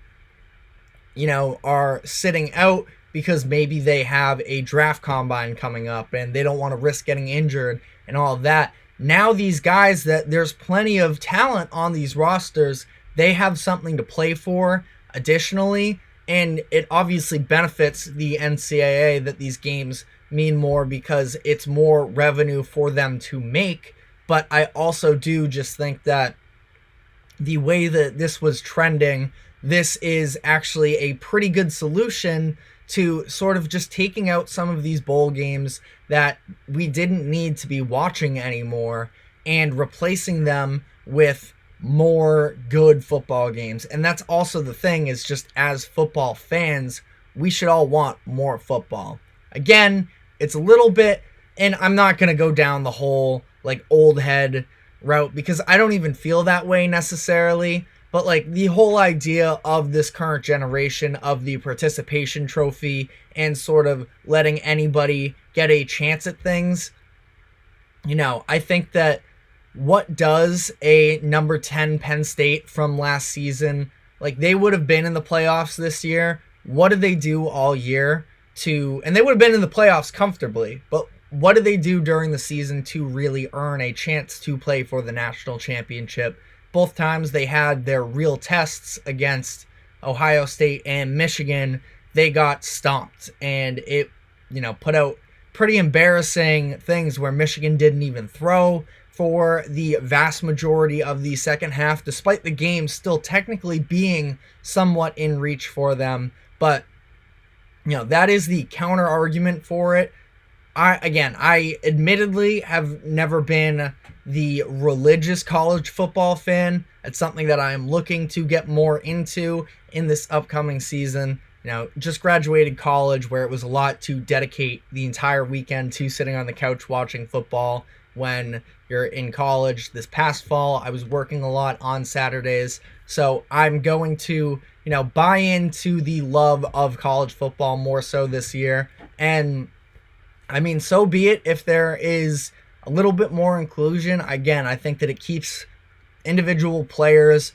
are sitting out because maybe they have a draft combine coming up and they don't want to risk getting injured and all of that. Now these guys that there's plenty of talent on these rosters, they have something to play for additionally, and it obviously benefits the NCAA that these games mean more because it's more revenue for them to make. But I also do just think that the way that this was trending, this is actually a pretty good solution to sort of just taking out some of these bowl games that we didn't need to be watching anymore and replacing them with more good football games. And that's also the thing, is just as football fans, we should all want more football. Again, it's a little bit, and I'm not going to go down the whole old head route because I don't even feel that way necessarily, but like the whole idea of this current generation of the participation trophy and sort of letting anybody get a chance at things, I think that what does a number 10 Penn State from last season, like they would have been in the playoffs this year. What did they do all year and they would have been in the playoffs comfortably, but what did they do during the season to really earn a chance to play for the national championship? Both times they had their real tests against Ohio State and Michigan, they got stomped, and it, put out pretty embarrassing things where Michigan didn't even throw for the vast majority of the second half, despite the game still technically being somewhat in reach for them. But, that is the counter argument for it. I admittedly have never been the religious college football fan. It's something that I am looking to get more into in this upcoming season. Just graduated college where it was a lot to dedicate the entire weekend to sitting on the couch watching football when you're in college. This past fall, I was working a lot on Saturdays. So I'm going to, buy into the love of college football more so this year. And so be it if there is a little bit more inclusion. Again, I think that it keeps individual players,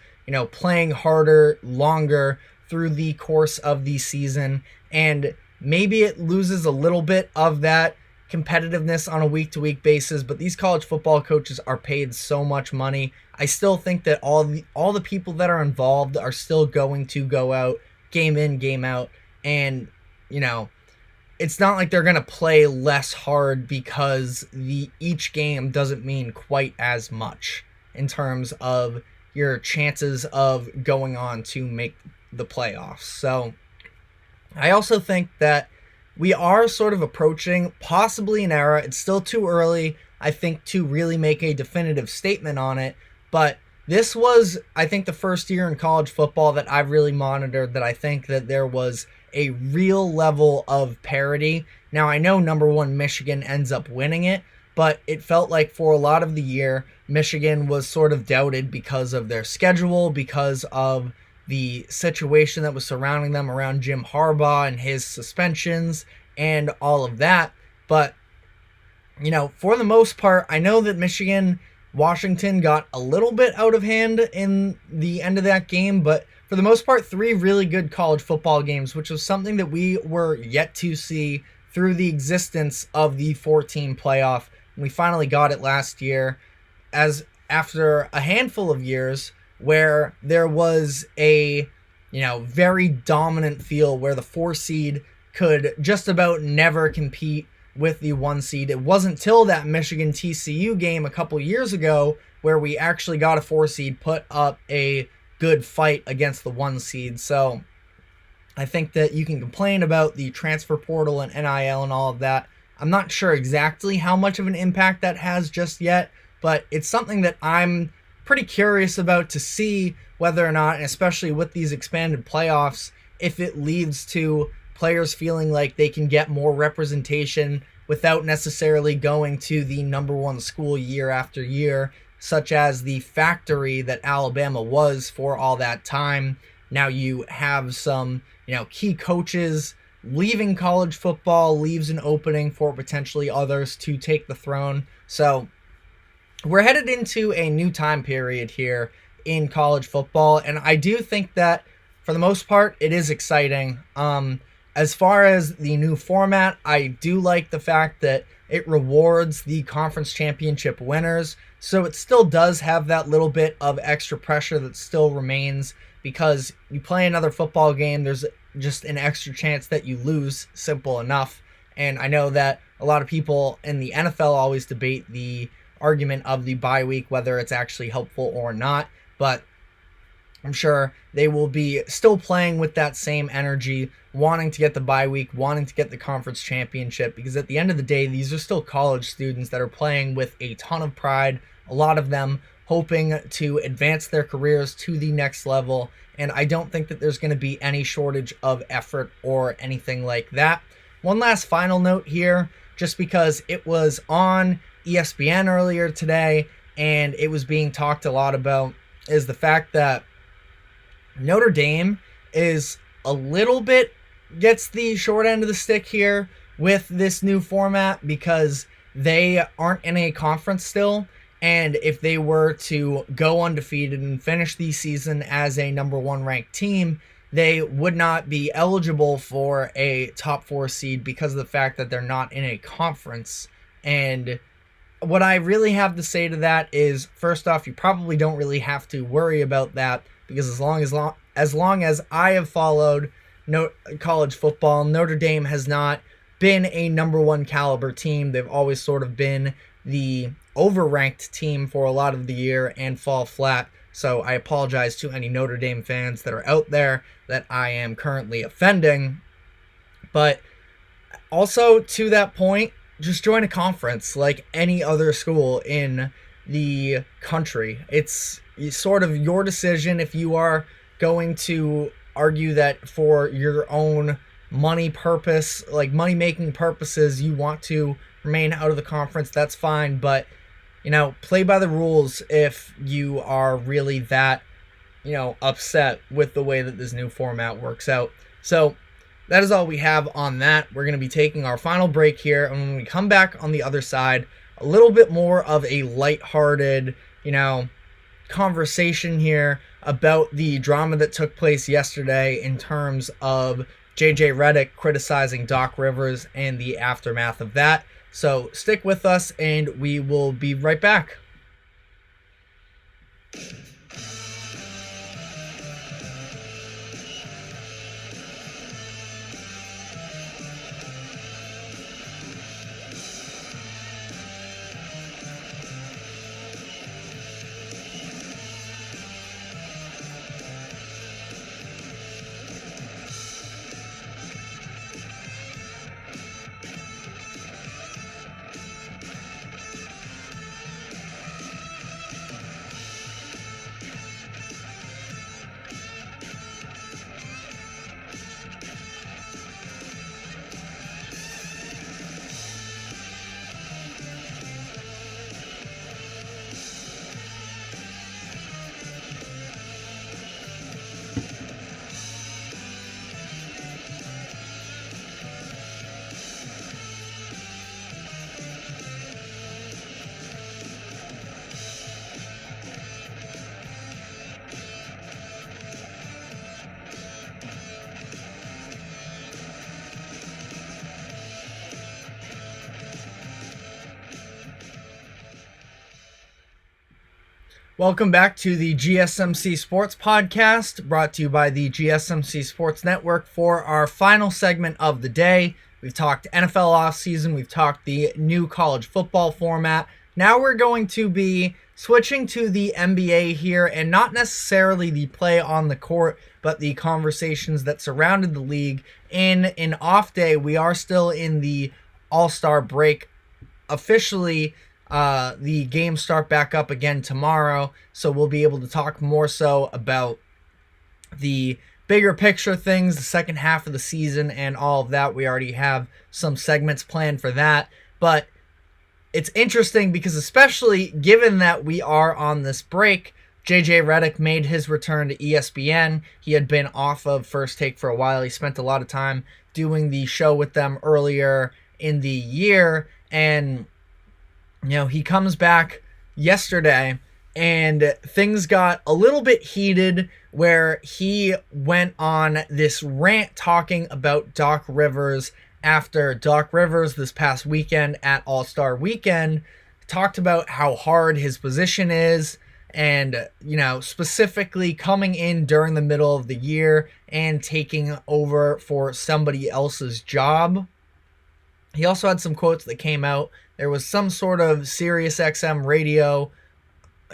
playing harder, longer through the course of the season. And maybe it loses a little bit of that competitiveness on a week-to-week basis, but these college football coaches are paid so much money. I still think that all the people that are involved are still going to go out, game in, game out, and, it's not like they're going to play less hard because each game doesn't mean quite as much in terms of your chances of going on to make the playoffs. So I also think that we are sort of approaching possibly an era. It's still too early, I think, to really make a definitive statement on it. But this was, I think, the first year in college football that I've really monitored that I think that there was a real level of parity. Now, I know number 1 Michigan ends up winning it, but it felt like for a lot of the year, Michigan was sort of doubted because of their schedule, because of the situation that was surrounding them around Jim Harbaugh and his suspensions and all of that. But, for the most part, I know that Washington got a little bit out of hand in the end of that game, but for the most part, 3 really good college football games, which was something that we were yet to see through the existence of the 4-team playoff. And we finally got it last year, as after a handful of years where there was a, very dominant feel where the 4 seed could just about never compete with the 1 seed. It wasn't till that Michigan TCU game a couple years ago where we actually got a 4 seed put up a good fight against the 1 seed. So I think that you can complain about the transfer portal and NIL and all of that. I'm not sure exactly how much of an impact that has just yet, but it's something that I'm pretty curious about to see whether or not, and especially with these expanded playoffs, if it leads to players feeling like they can get more representation without necessarily going to the number 1 school year after year, such as the factory that Alabama was for all that time. Now you have some, key coaches leaving college football, leaves an opening for potentially others to take the throne. So we're headed into a new time period here in college football, and I do think that for the most part it is exciting. As far as the new format, I do like the fact that it rewards the conference championship winners, so it still does have that little bit of extra pressure that still remains, because you play another football game, there's just an extra chance that you lose, simple enough. And I know that a lot of people in the NFL always debate the argument of the bye week, whether it's actually helpful or not, but I'm sure they will be still playing with that same energy, wanting to get the bye week, wanting to get the conference championship, because at the end of the day, these are still college students that are playing with a ton of pride, a lot of them hoping to advance their careers to the next level, and I don't think that there's going to be any shortage of effort or anything like that. One last final note here, just because it was on ESPN earlier today, and it was being talked a lot about, is the fact that Notre Dame is a little bit gets the short end of the stick here with this new format because they aren't in a conference still. And if they were to go undefeated and finish the season as a number one ranked team, they would not be eligible for a top 4 seed because of the fact that they're not in a conference. And what I really have to say to that is, first off, you probably don't really have to worry about that because as long as I have followed college football, Notre Dame has not been a number one caliber team. They've always sort of been the overranked team for a lot of the year and fall flat. So I apologize to any Notre Dame fans that are out there that I am currently offending. But also to that point, just join a conference like any other school in the country. It's sort of your decision if you are going to argue that for your own money purpose, like money making purposes, you want to remain out of the conference. That's fine, but play by the rules if you are really that upset with the way that this new format works out. So that is all we have on that. We're going to be taking our final break here, and when we come back on the other side, a little bit more of a lighthearted conversation here about the drama that took place yesterday in terms of JJ Redick criticizing Doc Rivers and the aftermath of that. So stick with us and we will be right back. Welcome back to the GSMC Sports Podcast, brought to you by the GSMC Sports Network for our final segment of the day. We've talked NFL offseason, we've talked the new college football format. Now we're going to be switching to the NBA here, and not necessarily the play on the court, but the conversations that surrounded the league. In an off day, we are still in the All-Star break. Officially, the games start back up again tomorrow, so we'll be able to talk more so about the bigger picture things, the second half of the season and all of that. We already have some segments planned for that, but it's interesting because especially given that we are on this break, JJ Redick made his return to ESPN. He had been off of First Take for a while. He spent a lot of time doing the show with them earlier in the year, and he comes back yesterday and things got a little bit heated where he went on this rant talking about Doc Rivers after Doc Rivers this past weekend at All-Star Weekend talked about how hard his position is and, specifically coming in during the middle of the year and taking over for somebody else's job. He also had some quotes that came out. There was some sort of Sirius XM radio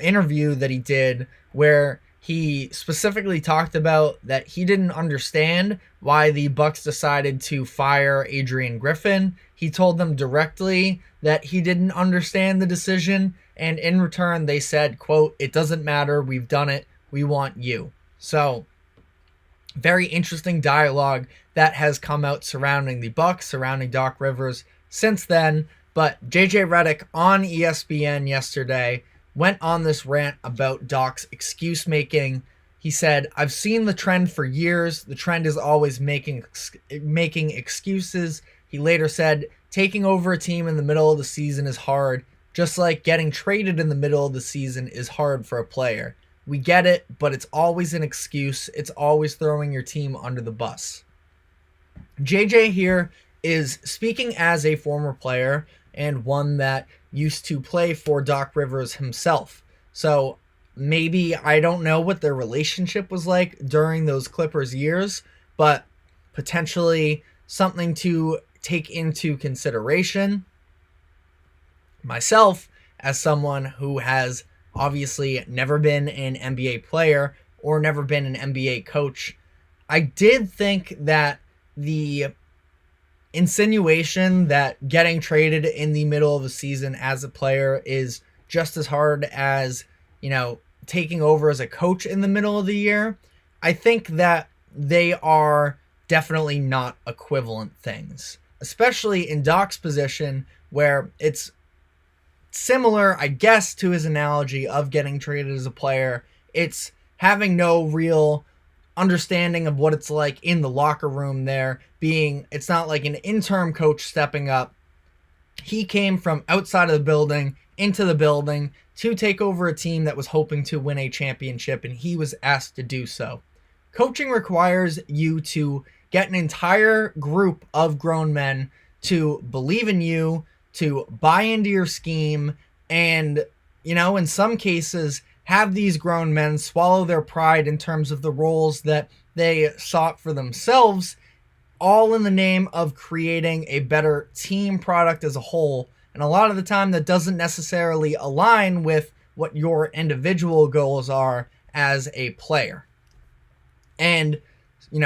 interview that he did where he specifically talked about that he didn't understand why the Bucks decided to fire Adrian Griffin. He told them directly that he didn't understand the decision, and in return they said, quote, "It doesn't matter, we've done it, we want you." So, very interesting dialogue that has come out surrounding the Bucks, surrounding Doc Rivers since then. But JJ Redick on ESPN yesterday went on this rant about Doc's excuse making. He said, "I've seen the trend for years. The trend is always making excuses." He later said, "Taking over a team in the middle of the season is hard, just like getting traded in the middle of the season is hard for a player. We get it, but it's always an excuse. It's always throwing your team under the bus." JJ here is speaking as a former player and one that used to play for Doc Rivers himself. So maybe, I don't know what their relationship was like during those Clippers years, but potentially something to take into consideration. Myself, as someone who has obviously never been an NBA player or never been an NBA coach, I did think that the insinuation that getting traded in the middle of a season as a player is just as hard as, taking over as a coach in the middle of the year, I think that they are definitely not equivalent things, especially in Doc's position, where it's similar, I guess, to his analogy of getting traded as a player. It's having no real understanding of what it's like in the locker room there. It's not like an interim coach stepping up. He came from outside of the building into the building to take over a team that was hoping to win a championship, and he was asked to do so. Coaching requires you to get an entire group of grown men to believe in you, to buy into your scheme, and, in some cases, have these grown men swallow their pride in terms of the roles that they sought for themselves, all in the name of creating a better team product as a whole. And a lot of the time that doesn't necessarily align with what your individual goals are as a player. And,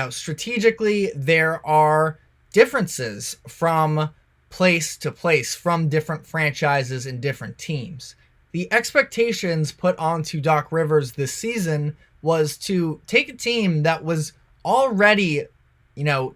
strategically, there are differences from place to place, from different franchises and different teams. The expectations put onto Doc Rivers this season was to take a team that was already,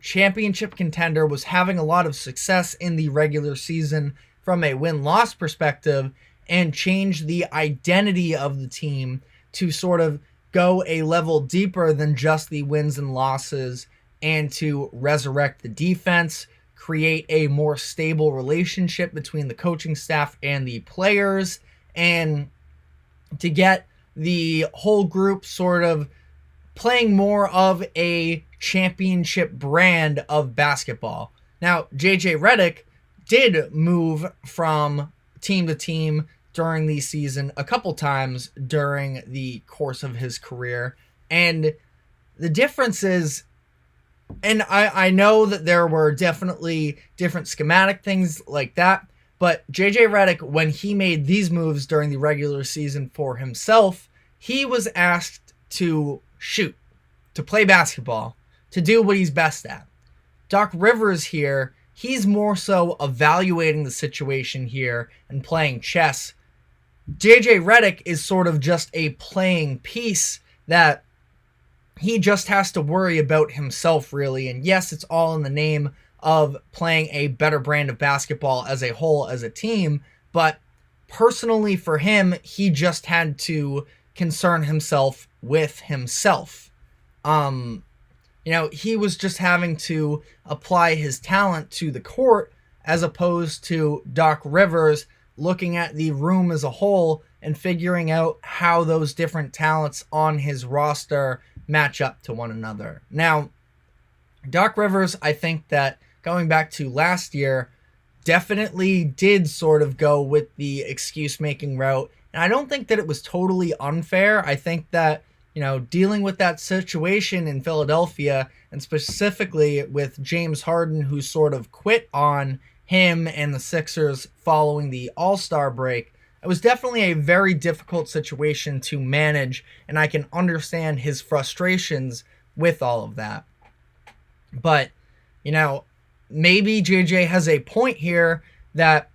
championship contender, was having a lot of success in the regular season from a win-loss perspective, and change the identity of the team to sort of go a level deeper than just the wins and losses, and to resurrect the defense, create a more stable relationship between the coaching staff and the players, and to get the whole group sort of playing more of a championship brand of basketball. Now, JJ Redick did move from team to team during the season a couple times during the course of his career, and the difference is, and I know that there were definitely different schematic things like that, but JJ Redick, when he made these moves during the regular season for himself, he was asked to shoot, to play basketball, to do what he's best at. Doc Rivers here, he's more so evaluating the situation here and playing chess. JJ Redick is sort of just a playing piece that he just has to worry about himself, really. And yes, it's all in the name of playing a better brand of basketball as a whole, as a team, but personally for him, he just had to concern himself with himself. He was just having to apply his talent to the court, as opposed to Doc Rivers looking at the room as a whole and figuring out how those different talents on his roster match up to one another. Now, Doc Rivers, I think that going back to last year, definitely did sort of go with the excuse-making route. And I don't think that it was totally unfair. I think that, dealing with that situation in Philadelphia, and specifically with James Harden, who sort of quit on him and the Sixers following the All-Star break, it was definitely a very difficult situation to manage, and I can understand his frustrations with all of that. But, maybe JJ has a point here that,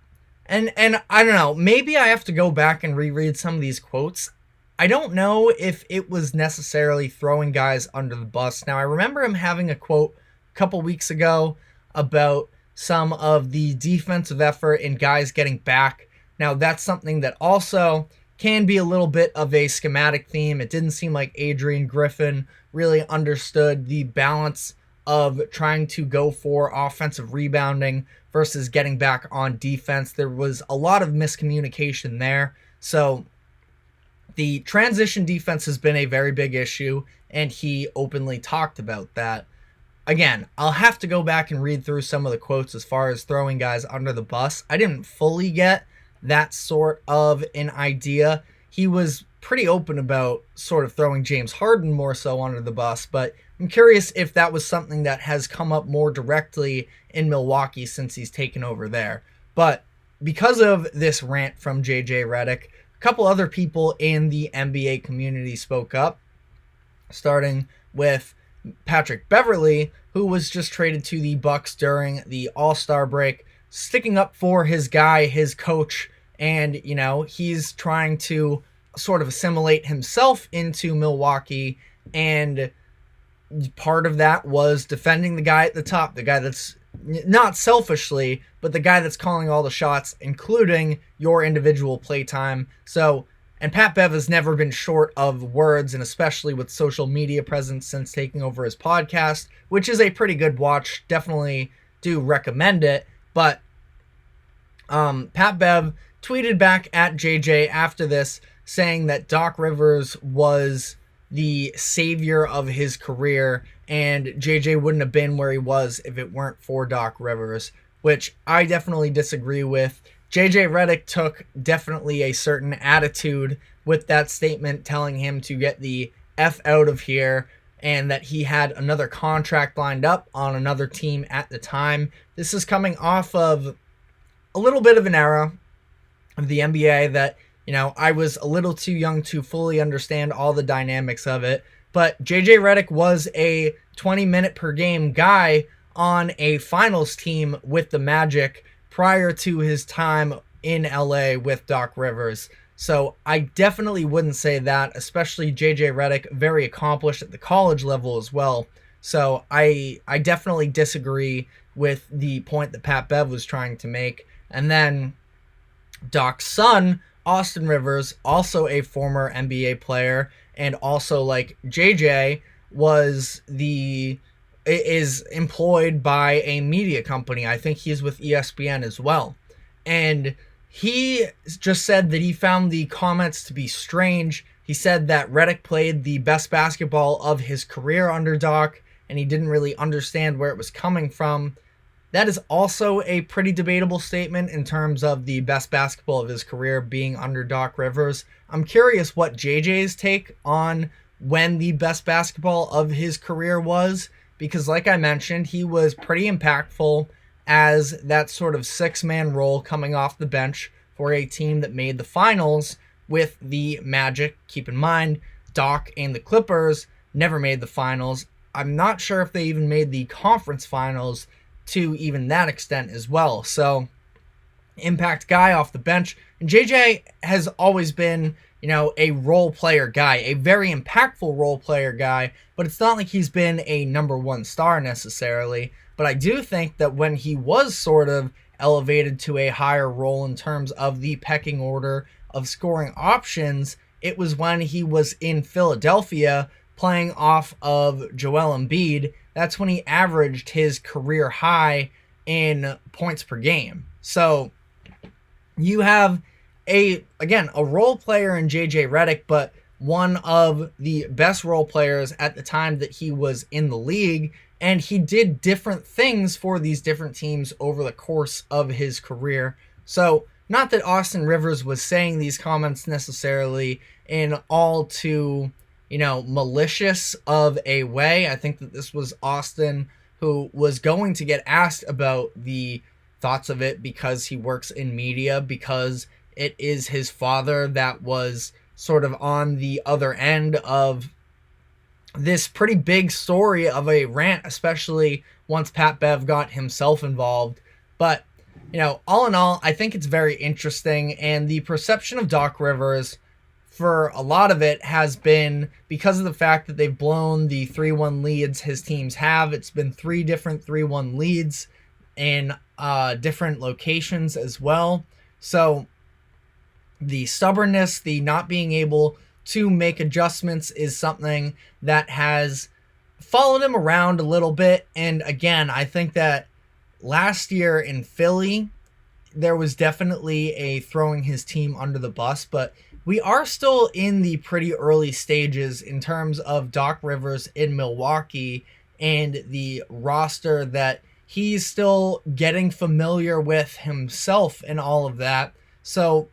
and I don't know, maybe I have to go back and reread some of these quotes. I don't know if it was necessarily throwing guys under the bus. Now, I remember him having a quote a couple weeks ago about some of the defensive effort and guys getting back. Now, that's something that also can be a little bit of a schematic theme. It didn't seem like Adrian Griffin really understood the balance of trying to go for offensive rebounding versus getting back on defense. There was a lot of miscommunication there. So the transition defense has been a very big issue, and he openly talked about that. Again, I'll have to go back and read through some of the quotes as far as throwing guys under the bus. I didn't fully get that sort of an idea. He was pretty open about sort of throwing James Harden more so under the bus, but I'm curious if that was something that has come up more directly in Milwaukee since he's taken over there. But because of this rant from JJ Redick, a couple other people in the NBA community spoke up, starting with Patrick Beverley, who was just traded to the Bucks during the All-Star break, sticking up for his guy, his coach, and, he's trying to sort of assimilate himself into Milwaukee, and part of that was defending the guy at the top, the guy that's not selfishly, but the guy that's calling all the shots, including your individual playtime. So, and Pat Bev has never been short of words, and especially with social media presence since taking over his podcast, which is a pretty good watch. Definitely do recommend it. But Pat Bev tweeted back at JJ after this, saying that Doc Rivers was the savior of his career, and JJ wouldn't have been where he was if it weren't for Doc Rivers, which I definitely disagree with. JJ Redick took definitely a certain attitude with that statement, telling him to get the F out of here, and that he had another contract lined up on another team at the time. This is coming off of a little bit of an era of the NBA that, I was a little too young to fully understand all the dynamics of it. But JJ Redick was a 20-minute per game guy on a finals team with the Magic prior to his time in LA with Doc Rivers. So I definitely wouldn't say that, especially JJ Redick, very accomplished at the college level as well. So I definitely disagree with the point that Pat Bev was trying to make. And then Doc's son, Austin Rivers, also a former NBA player, and also like JJ is employed by a media company. I think he's with ESPN as well. And he just said that he found the comments to be strange. He said that Redick played the best basketball of his career under Doc, and he didn't really understand where it was coming from. That is also a pretty debatable statement in terms of the best basketball of his career being under Doc Rivers. I'm curious what JJ's take on when the best basketball of his career was, because like I mentioned, he was pretty impactful as that sort of six-man role coming off the bench for a team that made the finals with the Magic. Keep in mind, Doc and the Clippers never made the finals. I'm not sure if they even made the conference finals to even that extent as well. So, impact guy off the bench. And JJ has always been, a role player guy, a very impactful role player guy, but it's not like he's been a number one star necessarily. But I do think that when he was sort of elevated to a higher role in terms of the pecking order of scoring options, it was when he was in Philadelphia playing off of Joel Embiid. That's when he averaged his career high in points per game. So you have a role player in JJ Redick, but one of the best role players at the time that he was in the league, and he did different things for these different teams over the course of his career. So not that Austin Rivers was saying these comments necessarily in all too malicious of a way. I think that this was Austin who was going to get asked about the thoughts of it because he works in media, because it is his father that was sort of on the other end of this pretty big story of a rant, especially once Pat Bev got himself involved. But, all in all, I think it's very interesting, and the perception of Doc Rivers for a lot of it has been because of the fact that they've blown the 3-1 leads his teams have. It's been 3 different 3-1 leads in different locations as well. So the stubbornness, the not being able to make adjustments is something that has followed him around a little bit. And again, I think that last year in Philly, there was definitely a throwing his team under the bus, but we are still in the pretty early stages in terms of Doc Rivers in Milwaukee and the roster that he's still getting familiar with himself and all of that. So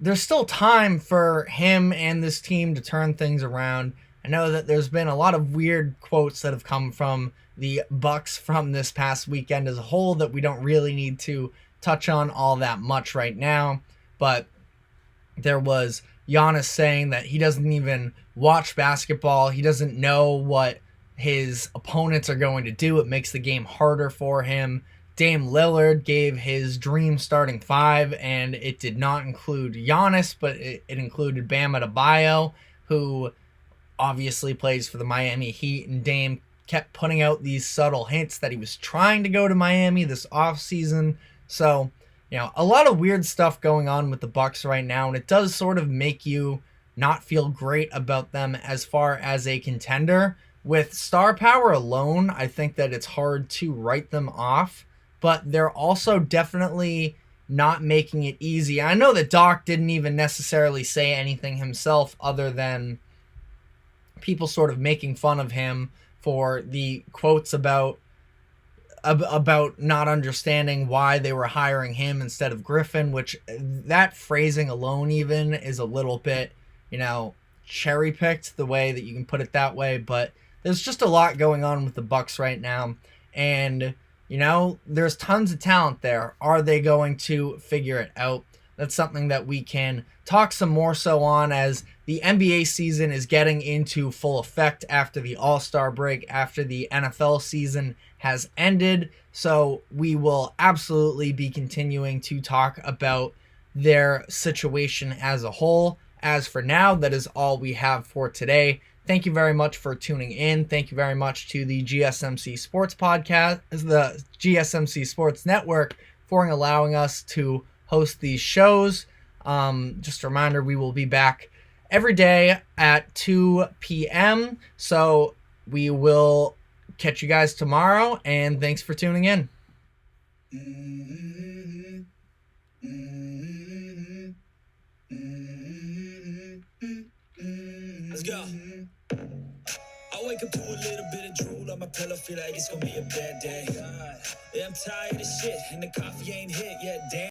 there's still time for him and this team to turn things around. I know that there's been a lot of weird quotes that have come from the Bucks from this past weekend as a whole that we don't really need to touch on all that much right now, but there was Giannis saying that he doesn't even watch basketball. He doesn't know what his opponents are going to do. It makes the game harder for him. Dame Lillard gave his dream starting five, and it did not include Giannis, but it included Bam Adebayo, who obviously plays for the Miami Heat, and Dame kept putting out these subtle hints that he was trying to go to Miami this offseason. So, a lot of weird stuff going on with the Bucks right now, and it does sort of make you not feel great about them as far as a contender. With star power alone, I think that it's hard to write them off, but they're also definitely not making it easy. I know that Doc didn't even necessarily say anything himself other than people sort of making fun of him for the quotes about not understanding why they were hiring him instead of Griffin, which that phrasing alone even is a little bit, cherry picked, the way that you can put it that way. But there's just a lot going on with the Bucks right now, and there's tons of talent there. Are they going to figure it out? That's something that we can talk some more so on as the NBA season is getting into full effect after the All-Star break, after the NFL season has ended. So we will absolutely be continuing to talk about their situation as a whole. As for now, that is all we have for today. Thank you very much for tuning in. Thank you very much to the GSMC Sports Podcast, the GSMC Sports Network, for allowing us to host these shows. Just a reminder, we will be back every day at 2 p.m. So we will catch you guys tomorrow, and thanks for tuning in. Let's go. I wake up to a little bit of drool on my pillow, feel like it's gonna be a bad day. Yeah, I'm tired of shit, and the coffee ain't hit yet, damn.